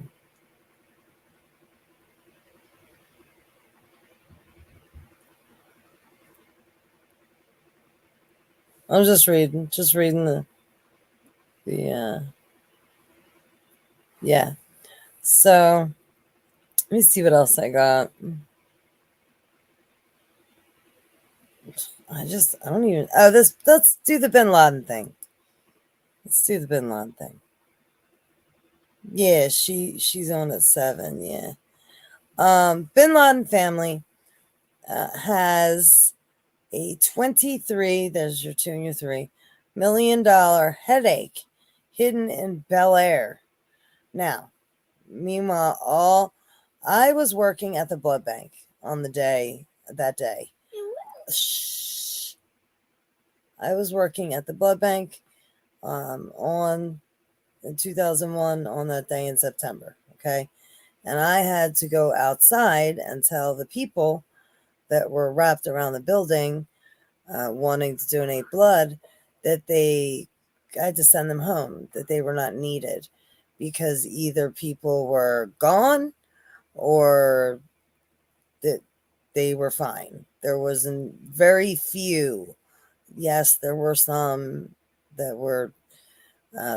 A: I'm just reading the yeah. So let me see what else I got. I don't even. Oh, let's do the Bin Laden thing. Yeah, she's on at 7. Yeah. Bin Laden family has a 23. There's your 2 and your 3 $1 million headache hidden in Bel Air. Now, meanwhile, I was working at the blood bank on that day. Shh. I was working at the blood bank in 2001 on that day in September. Okay. And I had to go outside and tell the people that were wrapped around the building wanting to donate blood that I had to send them home, that they were not needed because either people were gone or that they were fine. There wasn't very few. Yes, there were some that were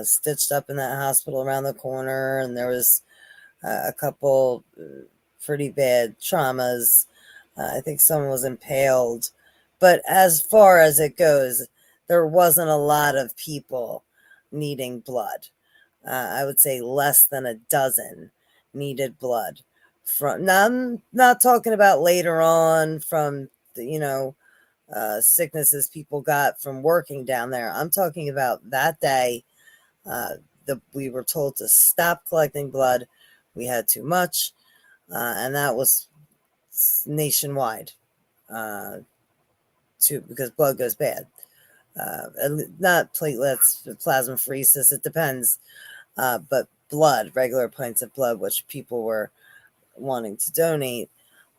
A: stitched up in that hospital around the corner, and there was a couple pretty bad traumas. I think someone was impaled. But as far as it goes, there wasn't a lot of people needing blood. I would say less than a dozen needed blood. Now, I'm not talking about later on from, sicknesses people got from working down there. I'm talking about that day. We were told to stop collecting blood. We had too much, and that was nationwide, because blood goes bad. Not platelets, plasmapheresis, it depends. But blood, regular pints of blood, which people were wanting to donate.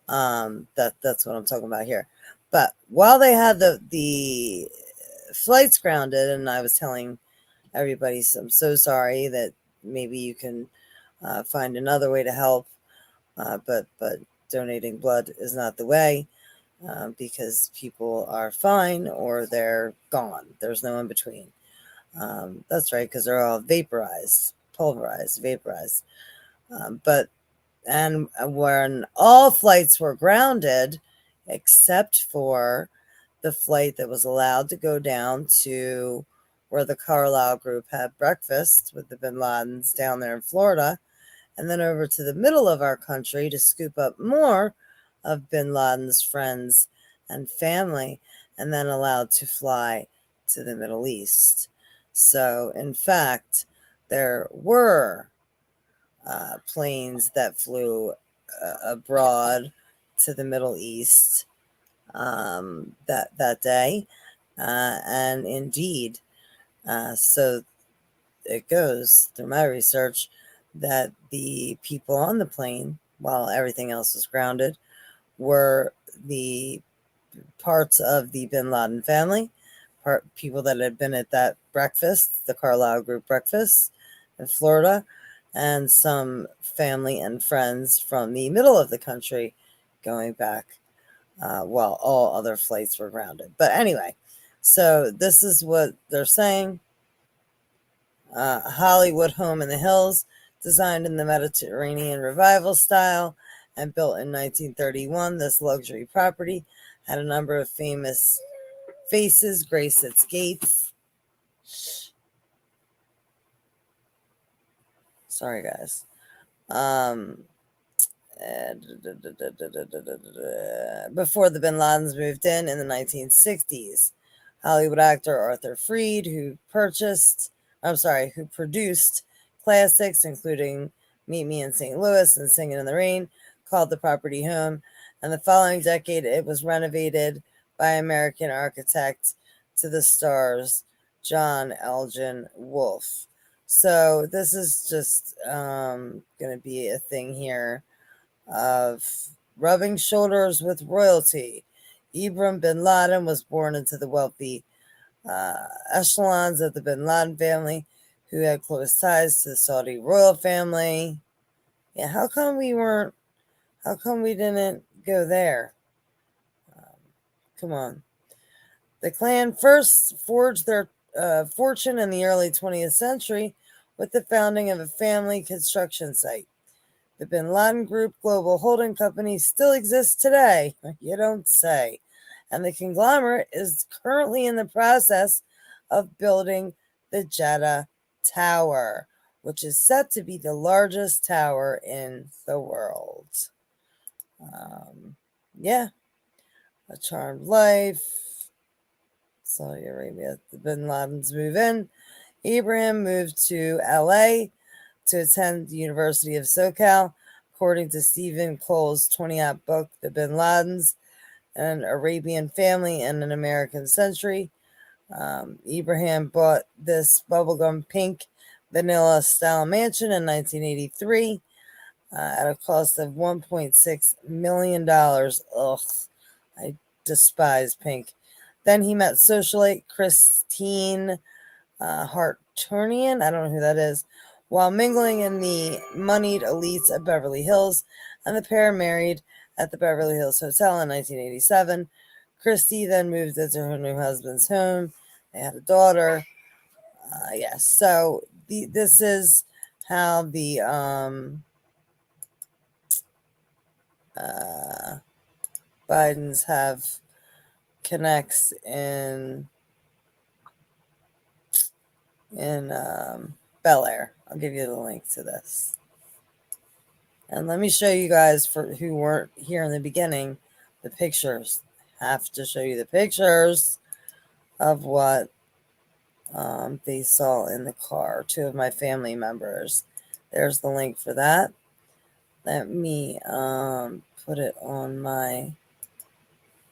A: That's what I'm talking about here. But while they had the flights grounded, and I was telling everybody, I'm so sorry that maybe you can find another way to help, but donating blood is not the way, because people are fine or they're gone. There's no in between. That's right, because they're all vaporized. And when all flights were grounded, except for the flight that was allowed to go down to where the Carlyle group had breakfast with the Bin Ladens down there in Florida, and then over to the middle of our country to scoop up more of Bin Laden's friends and family, and then allowed to fly to the Middle East. So, in fact, there were planes that flew abroad to the Middle East that day, and indeed, so it goes through my research that the people on the plane, while everything else was grounded, were the parts of the Bin Laden family, people that had been at that breakfast, the Carlyle Group breakfast in Florida, and some family and friends from the middle of the country going back, while all other flights were grounded. But anyway, so this is what they're saying. Hollywood home in the hills, designed in the Mediterranean revival style and built in 1931. This luxury property had a number of famous faces grace its gates. Sorry, guys. Before the Bin Ladens moved in the 1960s, Hollywood actor Arthur Freed, who produced classics including Meet Me in St. Louis and Singing in the Rain, called the property home. And the following decade, it was renovated by American architect to the stars John Elgin Wolfe. So this is just going to be a thing here of rubbing shoulders with royalty. Ibrahim bin Laden was born into the wealthy echelons of the Bin Laden family, who had close ties to the Saudi royal family. Yeah, how come we didn't go there? Come on. The clan first forged their fortune in the early 20th century with the founding of a family construction site. The Bin Laden Group Global Holding Company still exists today. You don't say. And the conglomerate is currently in the process of building the Jeddah Tower, which is set to be the largest tower in the world. Yeah. A charmed life. Saudi Arabia. The Bin Ladens move in. Ibrahim moved to LA to attend the University of SoCal, according to Stephen Cole's 20-app book, The Bin Ladens, An Arabian Family in an American Century. Ibrahim bought this bubblegum pink vanilla style mansion in 1983 at a cost of $1.6 million. Ugh, I despise pink. Then he met socialite Christine Hartunian, I don't know who that is, while mingling in the moneyed elites of Beverly Hills, and the pair married at the Beverly Hills Hotel in 1987. Christy then moved into her new husband's home. They had a daughter. Yes, so this is how the Bidens have connects in Bel Air. I'll give you the link to this. And let me show you guys, for who weren't here in the beginning, the pictures. Have to show you the pictures of what they saw in the car. Two of my family members. There's the link for that. Let me put it on my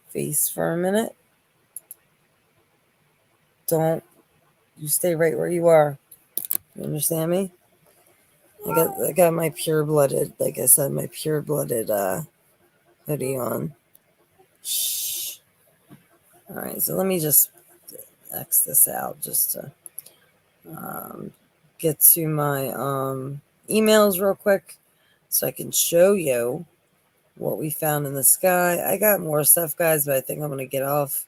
A: face for a minute. Don't you stay right where you are. You understand me? I got my pure-blooded, like I said, my pure-blooded hoodie on. Shh. All right, so let me just X this out just to get to my emails real quick so I can show you what we found in the sky. I got more stuff, guys, but I think I'm going to get off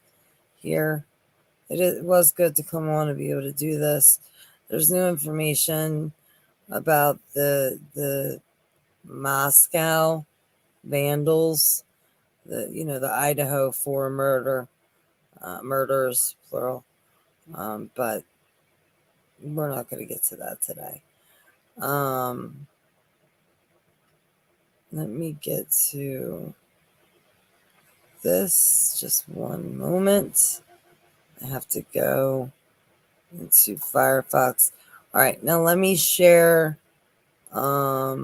A: here. It was good to come on and be able to do this. There's new information about the Moscow vandals, the Idaho 4 murders, plural. But we're not going to get to that today. Let me get to this. Just one moment. I have to go into Firefox. All right, now let me share. Let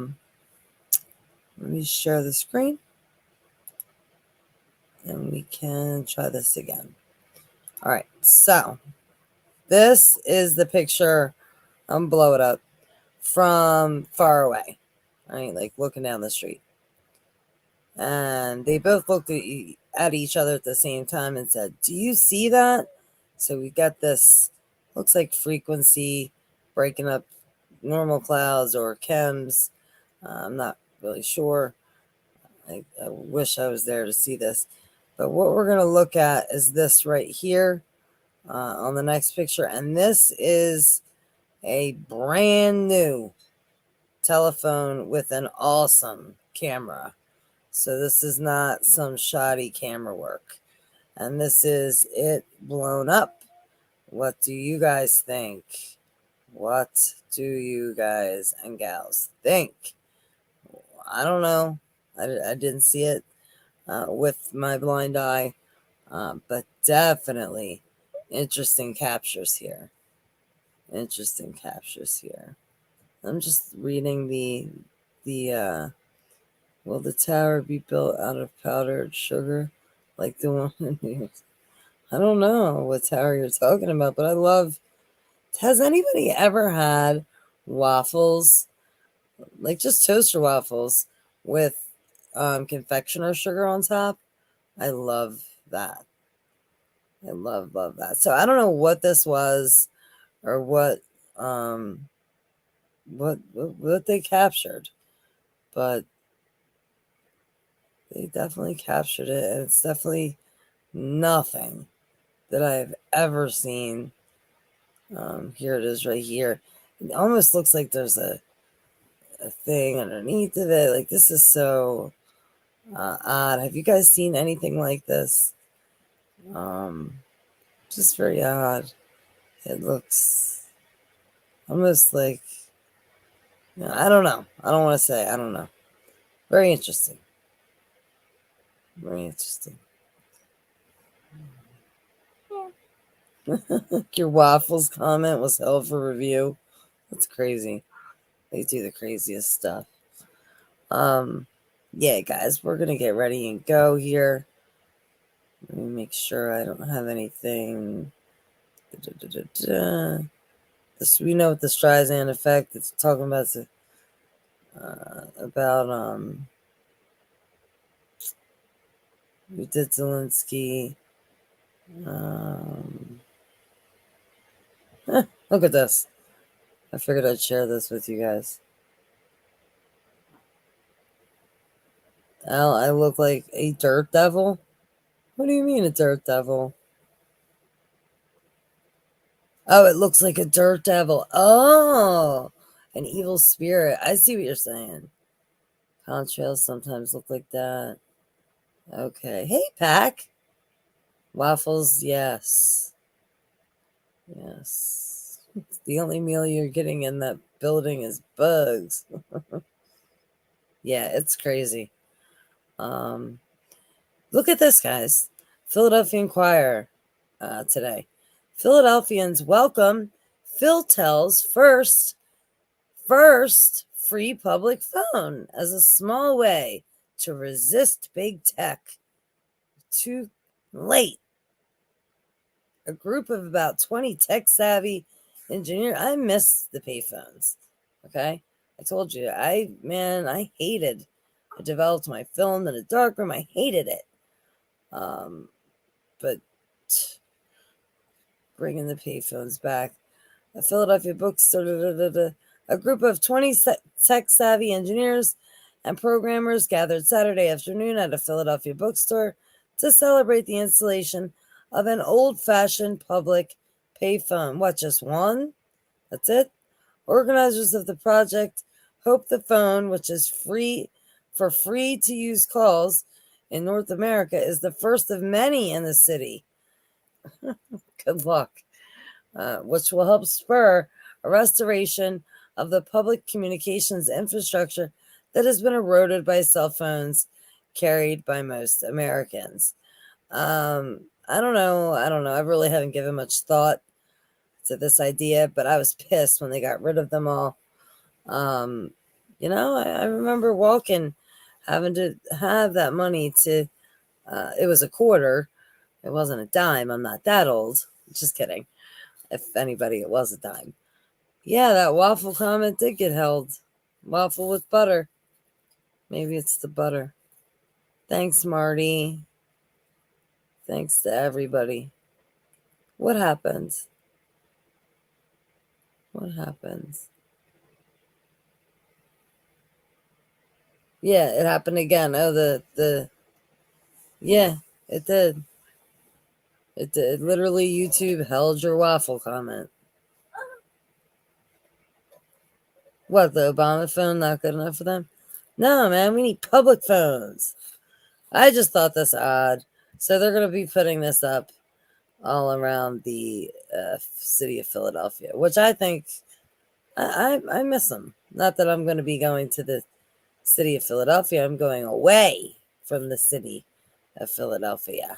A: me share the screen, and we can try this again. All right, so this is the picture. I'm gonna blow it up from far away. All right, like looking down the street, and they both looked at each other at the same time and said, "Do you see that?" So we got this. Looks like frequency breaking up normal clouds or chems. I'm not really sure. I wish I was there to see this. But what we're going to look at is this right here on the next picture. And this is a brand new telephone with an awesome camera. So this is not some shoddy camera work. And this is it blown up. What do you guys think? What do you guys and gals think? I don't know. I didn't see it with my blind eye, but definitely interesting captures here. Interesting captures here. I'm just reading the will the tower be built out of powdered sugar like the one in New York? I don't know what tower you're talking about, but I love. Has anybody ever had waffles, like just toaster waffles with confectioner sugar on top? I love that. I love that. So I don't know what this was or what they captured, but they definitely captured it, and it's definitely nothing that I've ever seen. Here it is right here. It almost looks like there's a thing underneath of it. Like, this is so odd. Have you guys seen anything like this? Just very odd. It looks almost like, I don't know. I don't want to say. I don't know. Very interesting. Very interesting. Your waffles comment was held for review. That's crazy. They do the craziest stuff. Yeah, guys, we're gonna get ready and go here. Let me make sure I don't have anything. This, we know what the Streisand effect. It's talking about we did Zelensky. Look at this. I figured I'd share this with you guys. Al, I look like a dirt devil? What do you mean a dirt devil? Oh, it looks like a dirt devil. Oh, an evil spirit. I see what you're saying. Contrails sometimes look like that. Okay. Hey, Pack. Waffles, yes. Yes. The only meal you're getting in that building is bugs. Yeah, it's crazy. Look at this, guys. Philadelphia Inquirer today. Philadelphians welcome PhilTel's first free public phone as a small way to resist big tech. Too late. A group of about 20 tech-savvy engineers. I miss the payphones. Okay? I told you, I hated. I developed my film in a darkroom. I hated it. But bringing the payphones back. A Philadelphia bookstore. A group of 20 tech-savvy engineers and programmers gathered Saturday afternoon at a Philadelphia bookstore to celebrate the installation of an old-fashioned public payphone. What, just one? That's it? Organizers of the project hope the phone, which is free-to-use calls in North America, is the first of many in the city. Good luck. Which will help spur a restoration of the public communications infrastructure that has been eroded by cell phones carried by most Americans. I don't know. I really haven't given much thought to this idea, but I was pissed when they got rid of them all. I remember walking, having to have that money to, it was a quarter. It wasn't a dime. I'm not that old. Just kidding. If anybody, it was a dime. Yeah, that waffle comment did get held. Waffle with butter. Maybe it's the butter. Thanks, Marty. Thanks to everybody. What happens? What happens? Yeah, it happened again. Oh, yeah, it did. It did. Literally, YouTube held your waffle comment. What, the Obama phone not good enough for them? No, man, we need public phones. I just thought this odd. So they're going to be putting this up all around the city of Philadelphia, which I think I miss them. Not that I'm going to be going to the city of Philadelphia. I'm going away from the city of Philadelphia.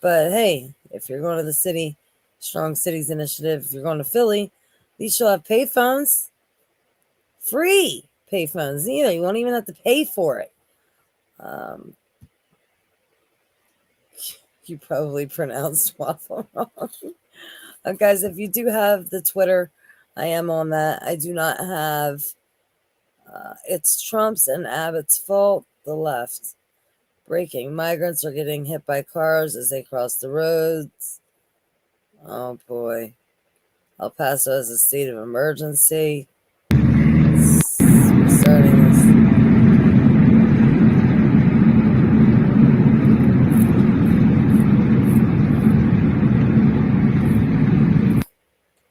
A: But hey, if you're going to the city, Strong Cities Initiative, if you're going to Philly, these shall have payphones. Free payphones. You won't even have to pay for it. You probably pronounced waffle wrong. Guys, if you do have the Twitter, I am on that. I do not have it's Trump's and Abbott's fault, the left. Breaking. Migrants are getting hit by cars as they cross the roads. Oh boy. El Paso has a state of emergency. Starting this.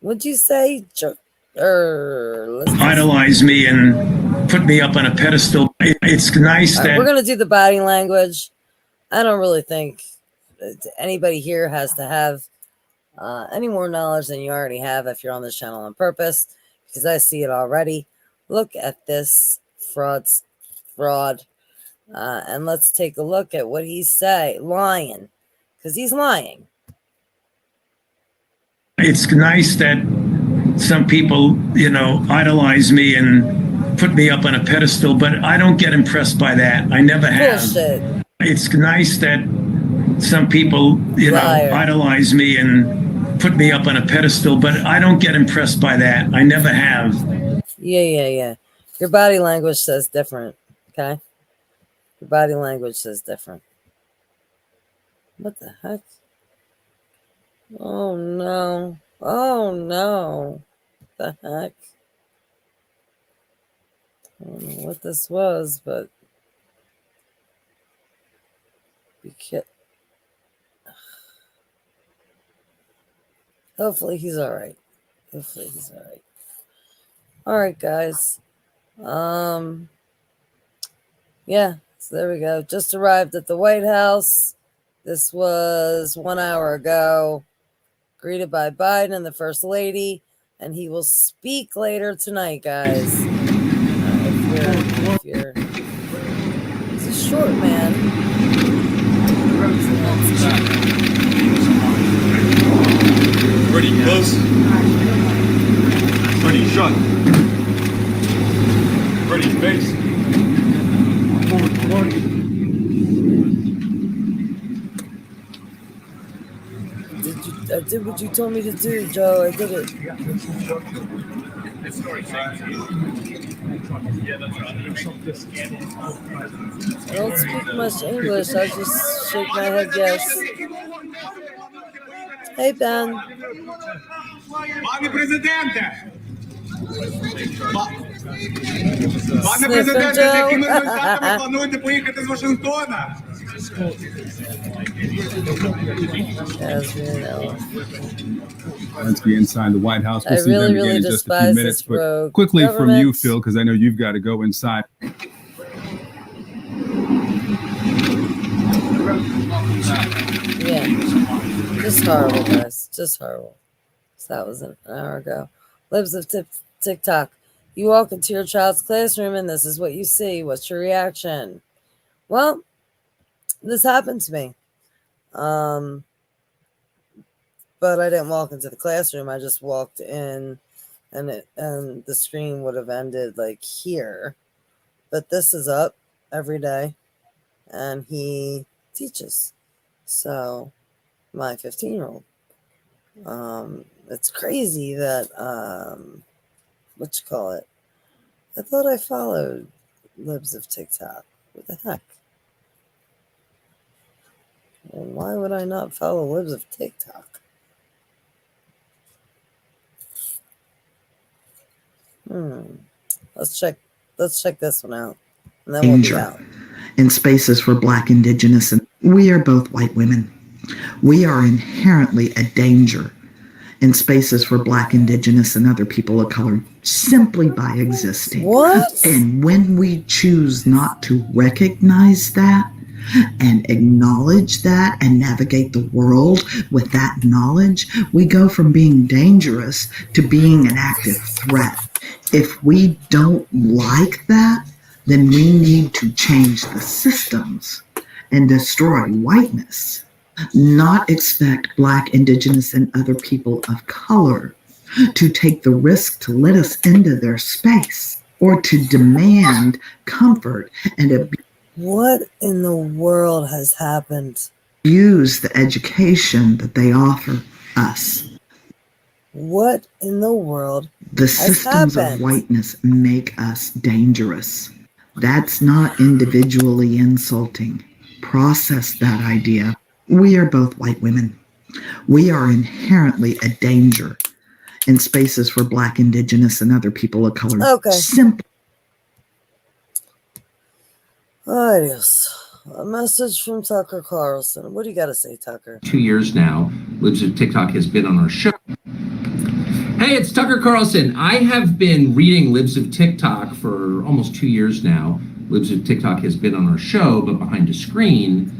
A: What'd you say?
M: Idolize me and put me up on a pedestal. It's nice that
A: we're gonna do the body language. I don't really think anybody here has to have any more knowledge than you already have if you're on this channel on purpose, because I see it already. Look at this fraud, and let's take a look at what he's lying, because he's lying.
M: It's nice that some people, idolize me and put me up on a pedestal, but I don't get impressed by that. I never have.
A: Bullshit.
M: It's nice that some people, idolize me and put me up on a pedestal, but I don't get impressed by that. I never have.
A: Yeah. Your body language says different. Okay? Your body language says different. What the heck? Oh no. What the heck? I don't know what this was, but hopefully he's all right. All right, guys. Yeah, so there we go. Just arrived at the White House. This was 1 hour ago. Greeted by Biden and the First Lady, and he will speak later tonight, guys. If you're he's a short man.
E: Ready, close. Ready, shut. Ready, face.
A: I did what you told me to do, Joe. I did it. I don't speak much English. I just shake my head yes. Hey, Ben.
N: Пане президенте! Пане
A: Sniffing
N: президенте, з
A: Joe.
N: якими результатами плануєте поїхати з Вашингтона?
A: As we know.
O: Let's be inside the White House. We'll
A: I
O: see
A: really,
O: them again
A: really
O: in just a few
A: despise
O: minutes.
A: this
O: But
A: rogue
O: quickly from
A: government.
O: you, Phil, because I know you've got to go inside.
A: Yeah. Just horrible, guys. Just horrible. So that was an hour ago. Libs of TikTok. You walk into your child's classroom and this is what you see. What's your reaction? Well, this happened to me. But I didn't walk into the classroom. I just walked in and the screen would have ended like here. But this is up every day and he teaches. So my 15-year-old. It's crazy that I thought I followed Libs of TikTok. What the heck? Well, why would I not follow Libs of TikTok? Let's check this one out. And then we'll be out.
P: In spaces for Black, Indigenous, and we are both white women. We are inherently a danger in spaces for Black, Indigenous, and other people of color simply by existing.
A: What?
P: And when we choose not to recognize that and acknowledge that and navigate the world with that knowledge, we go from being dangerous to being an active threat. If we don't like that, then we need to change the systems and destroy whiteness, not expect Black, Indigenous, and other people of color to take the risk to let us into their space or to demand comfort and
A: What in the world has happened?
P: abuse the education that they offer us.
A: What in the world
P: The
A: has
P: systems of
A: happened?
P: whiteness make us dangerous. That's not individually insulting. Process that idea. We are both white women. We are inherently a danger in spaces for Black, Indigenous, and other people of color.
A: Okay.
P: Simply.
A: Adios. A message from Tucker Carlson. What do you got to say, Tucker?
Q: 2 years now, Libs of TikTok has been on our show. Hey, it's Tucker Carlson. I have been reading Libs of TikTok for almost 2 years now. Libs of TikTok has been on our show, but behind a screen.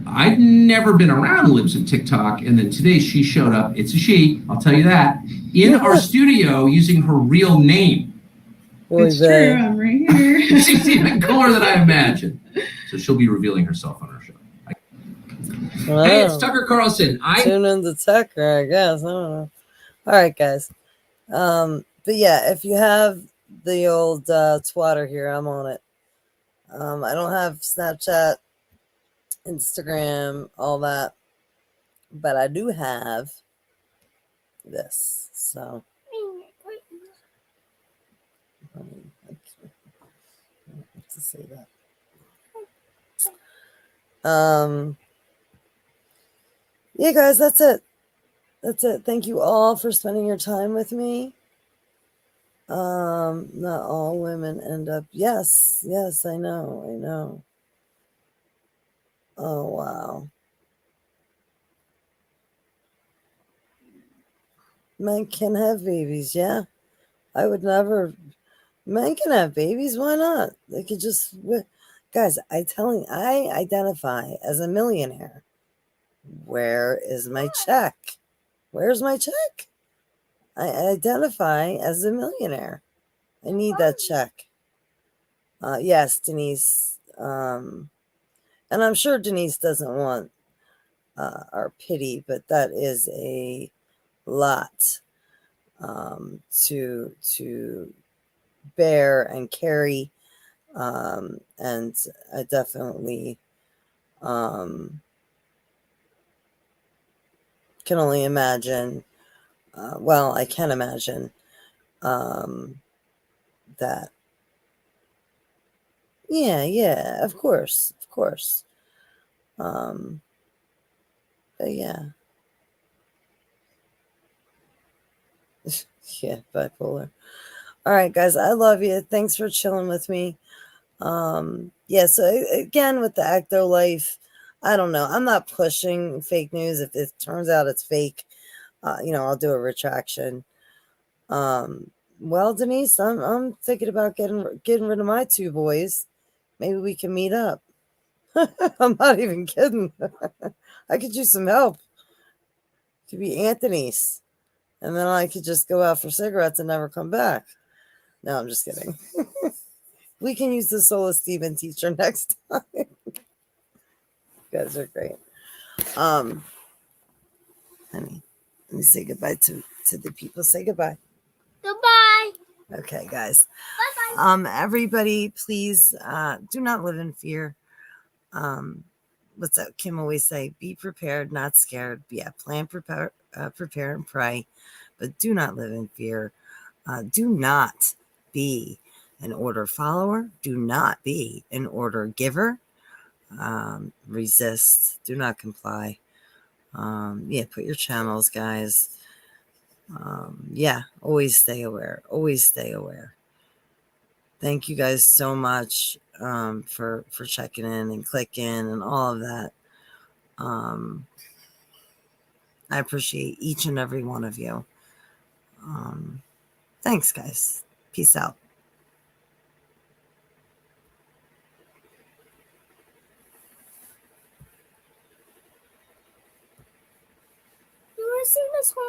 Q: I've never been around Libs of TikTok, and then today she showed up. It's a she, I'll tell you that, in our studio using her real name.
A: It's true,
K: I'm right here.
Q: She's even cooler than I imagined. So she'll be revealing herself on our show. Hey, it's Tucker Carlson.
A: Tune in to Tucker, I guess. I don't know. All right, guys. But yeah, if you have the old Twitter here, I'm on it. I don't have Snapchat, Instagram, all that, but I do have this. So I have to say that. Yeah, guys, that's it. That's it. Thank you all for spending your time with me. Not all women end up. Yes, I know. Oh, wow. Men can have babies, yeah. I would never. Men can have babies. Why not? They could just. Guys, I identify as a millionaire. Where is my check? Where's my check? I identify as a millionaire. I need that check. Yes, Denise. And I'm sure Denise doesn't want our pity, but that is a lot to bear and carry. And I definitely can only imagine. Well, I can imagine that. Yeah, of course. But yeah. Yeah, bipolar. All right, guys, I love you. Thanks for chilling with me. Yeah, so again, with the Acto Life, I don't know. I'm not pushing fake news. If it turns out it's fake, I'll do a retraction. Well, Denise, I'm thinking about getting rid of my two boys. Maybe we can meet up. I'm not even kidding. I could use some help. It could be Anthony's. And then I could just go out for cigarettes and never come back. No, I'm just kidding. We can use the Sola Stephen teacher next time. You guys are great. Honey, let me say goodbye to the people. Say goodbye.
R: Goodbye.
A: Okay, guys.
R: Bye-bye.
A: Everybody, please do not live in fear. What's that Kim always say? Be prepared, not scared. Plan, prepare, and pray, but do not live in fear. Do not be an order follower. Do not be an order giver. Resist. Do not comply. Put your channels, guys. Always stay aware. Always stay aware. Thank you guys so much for checking in and clicking and all of that. I appreciate each and every one of you. Thanks, guys. Peace out.
R: You want to see this one?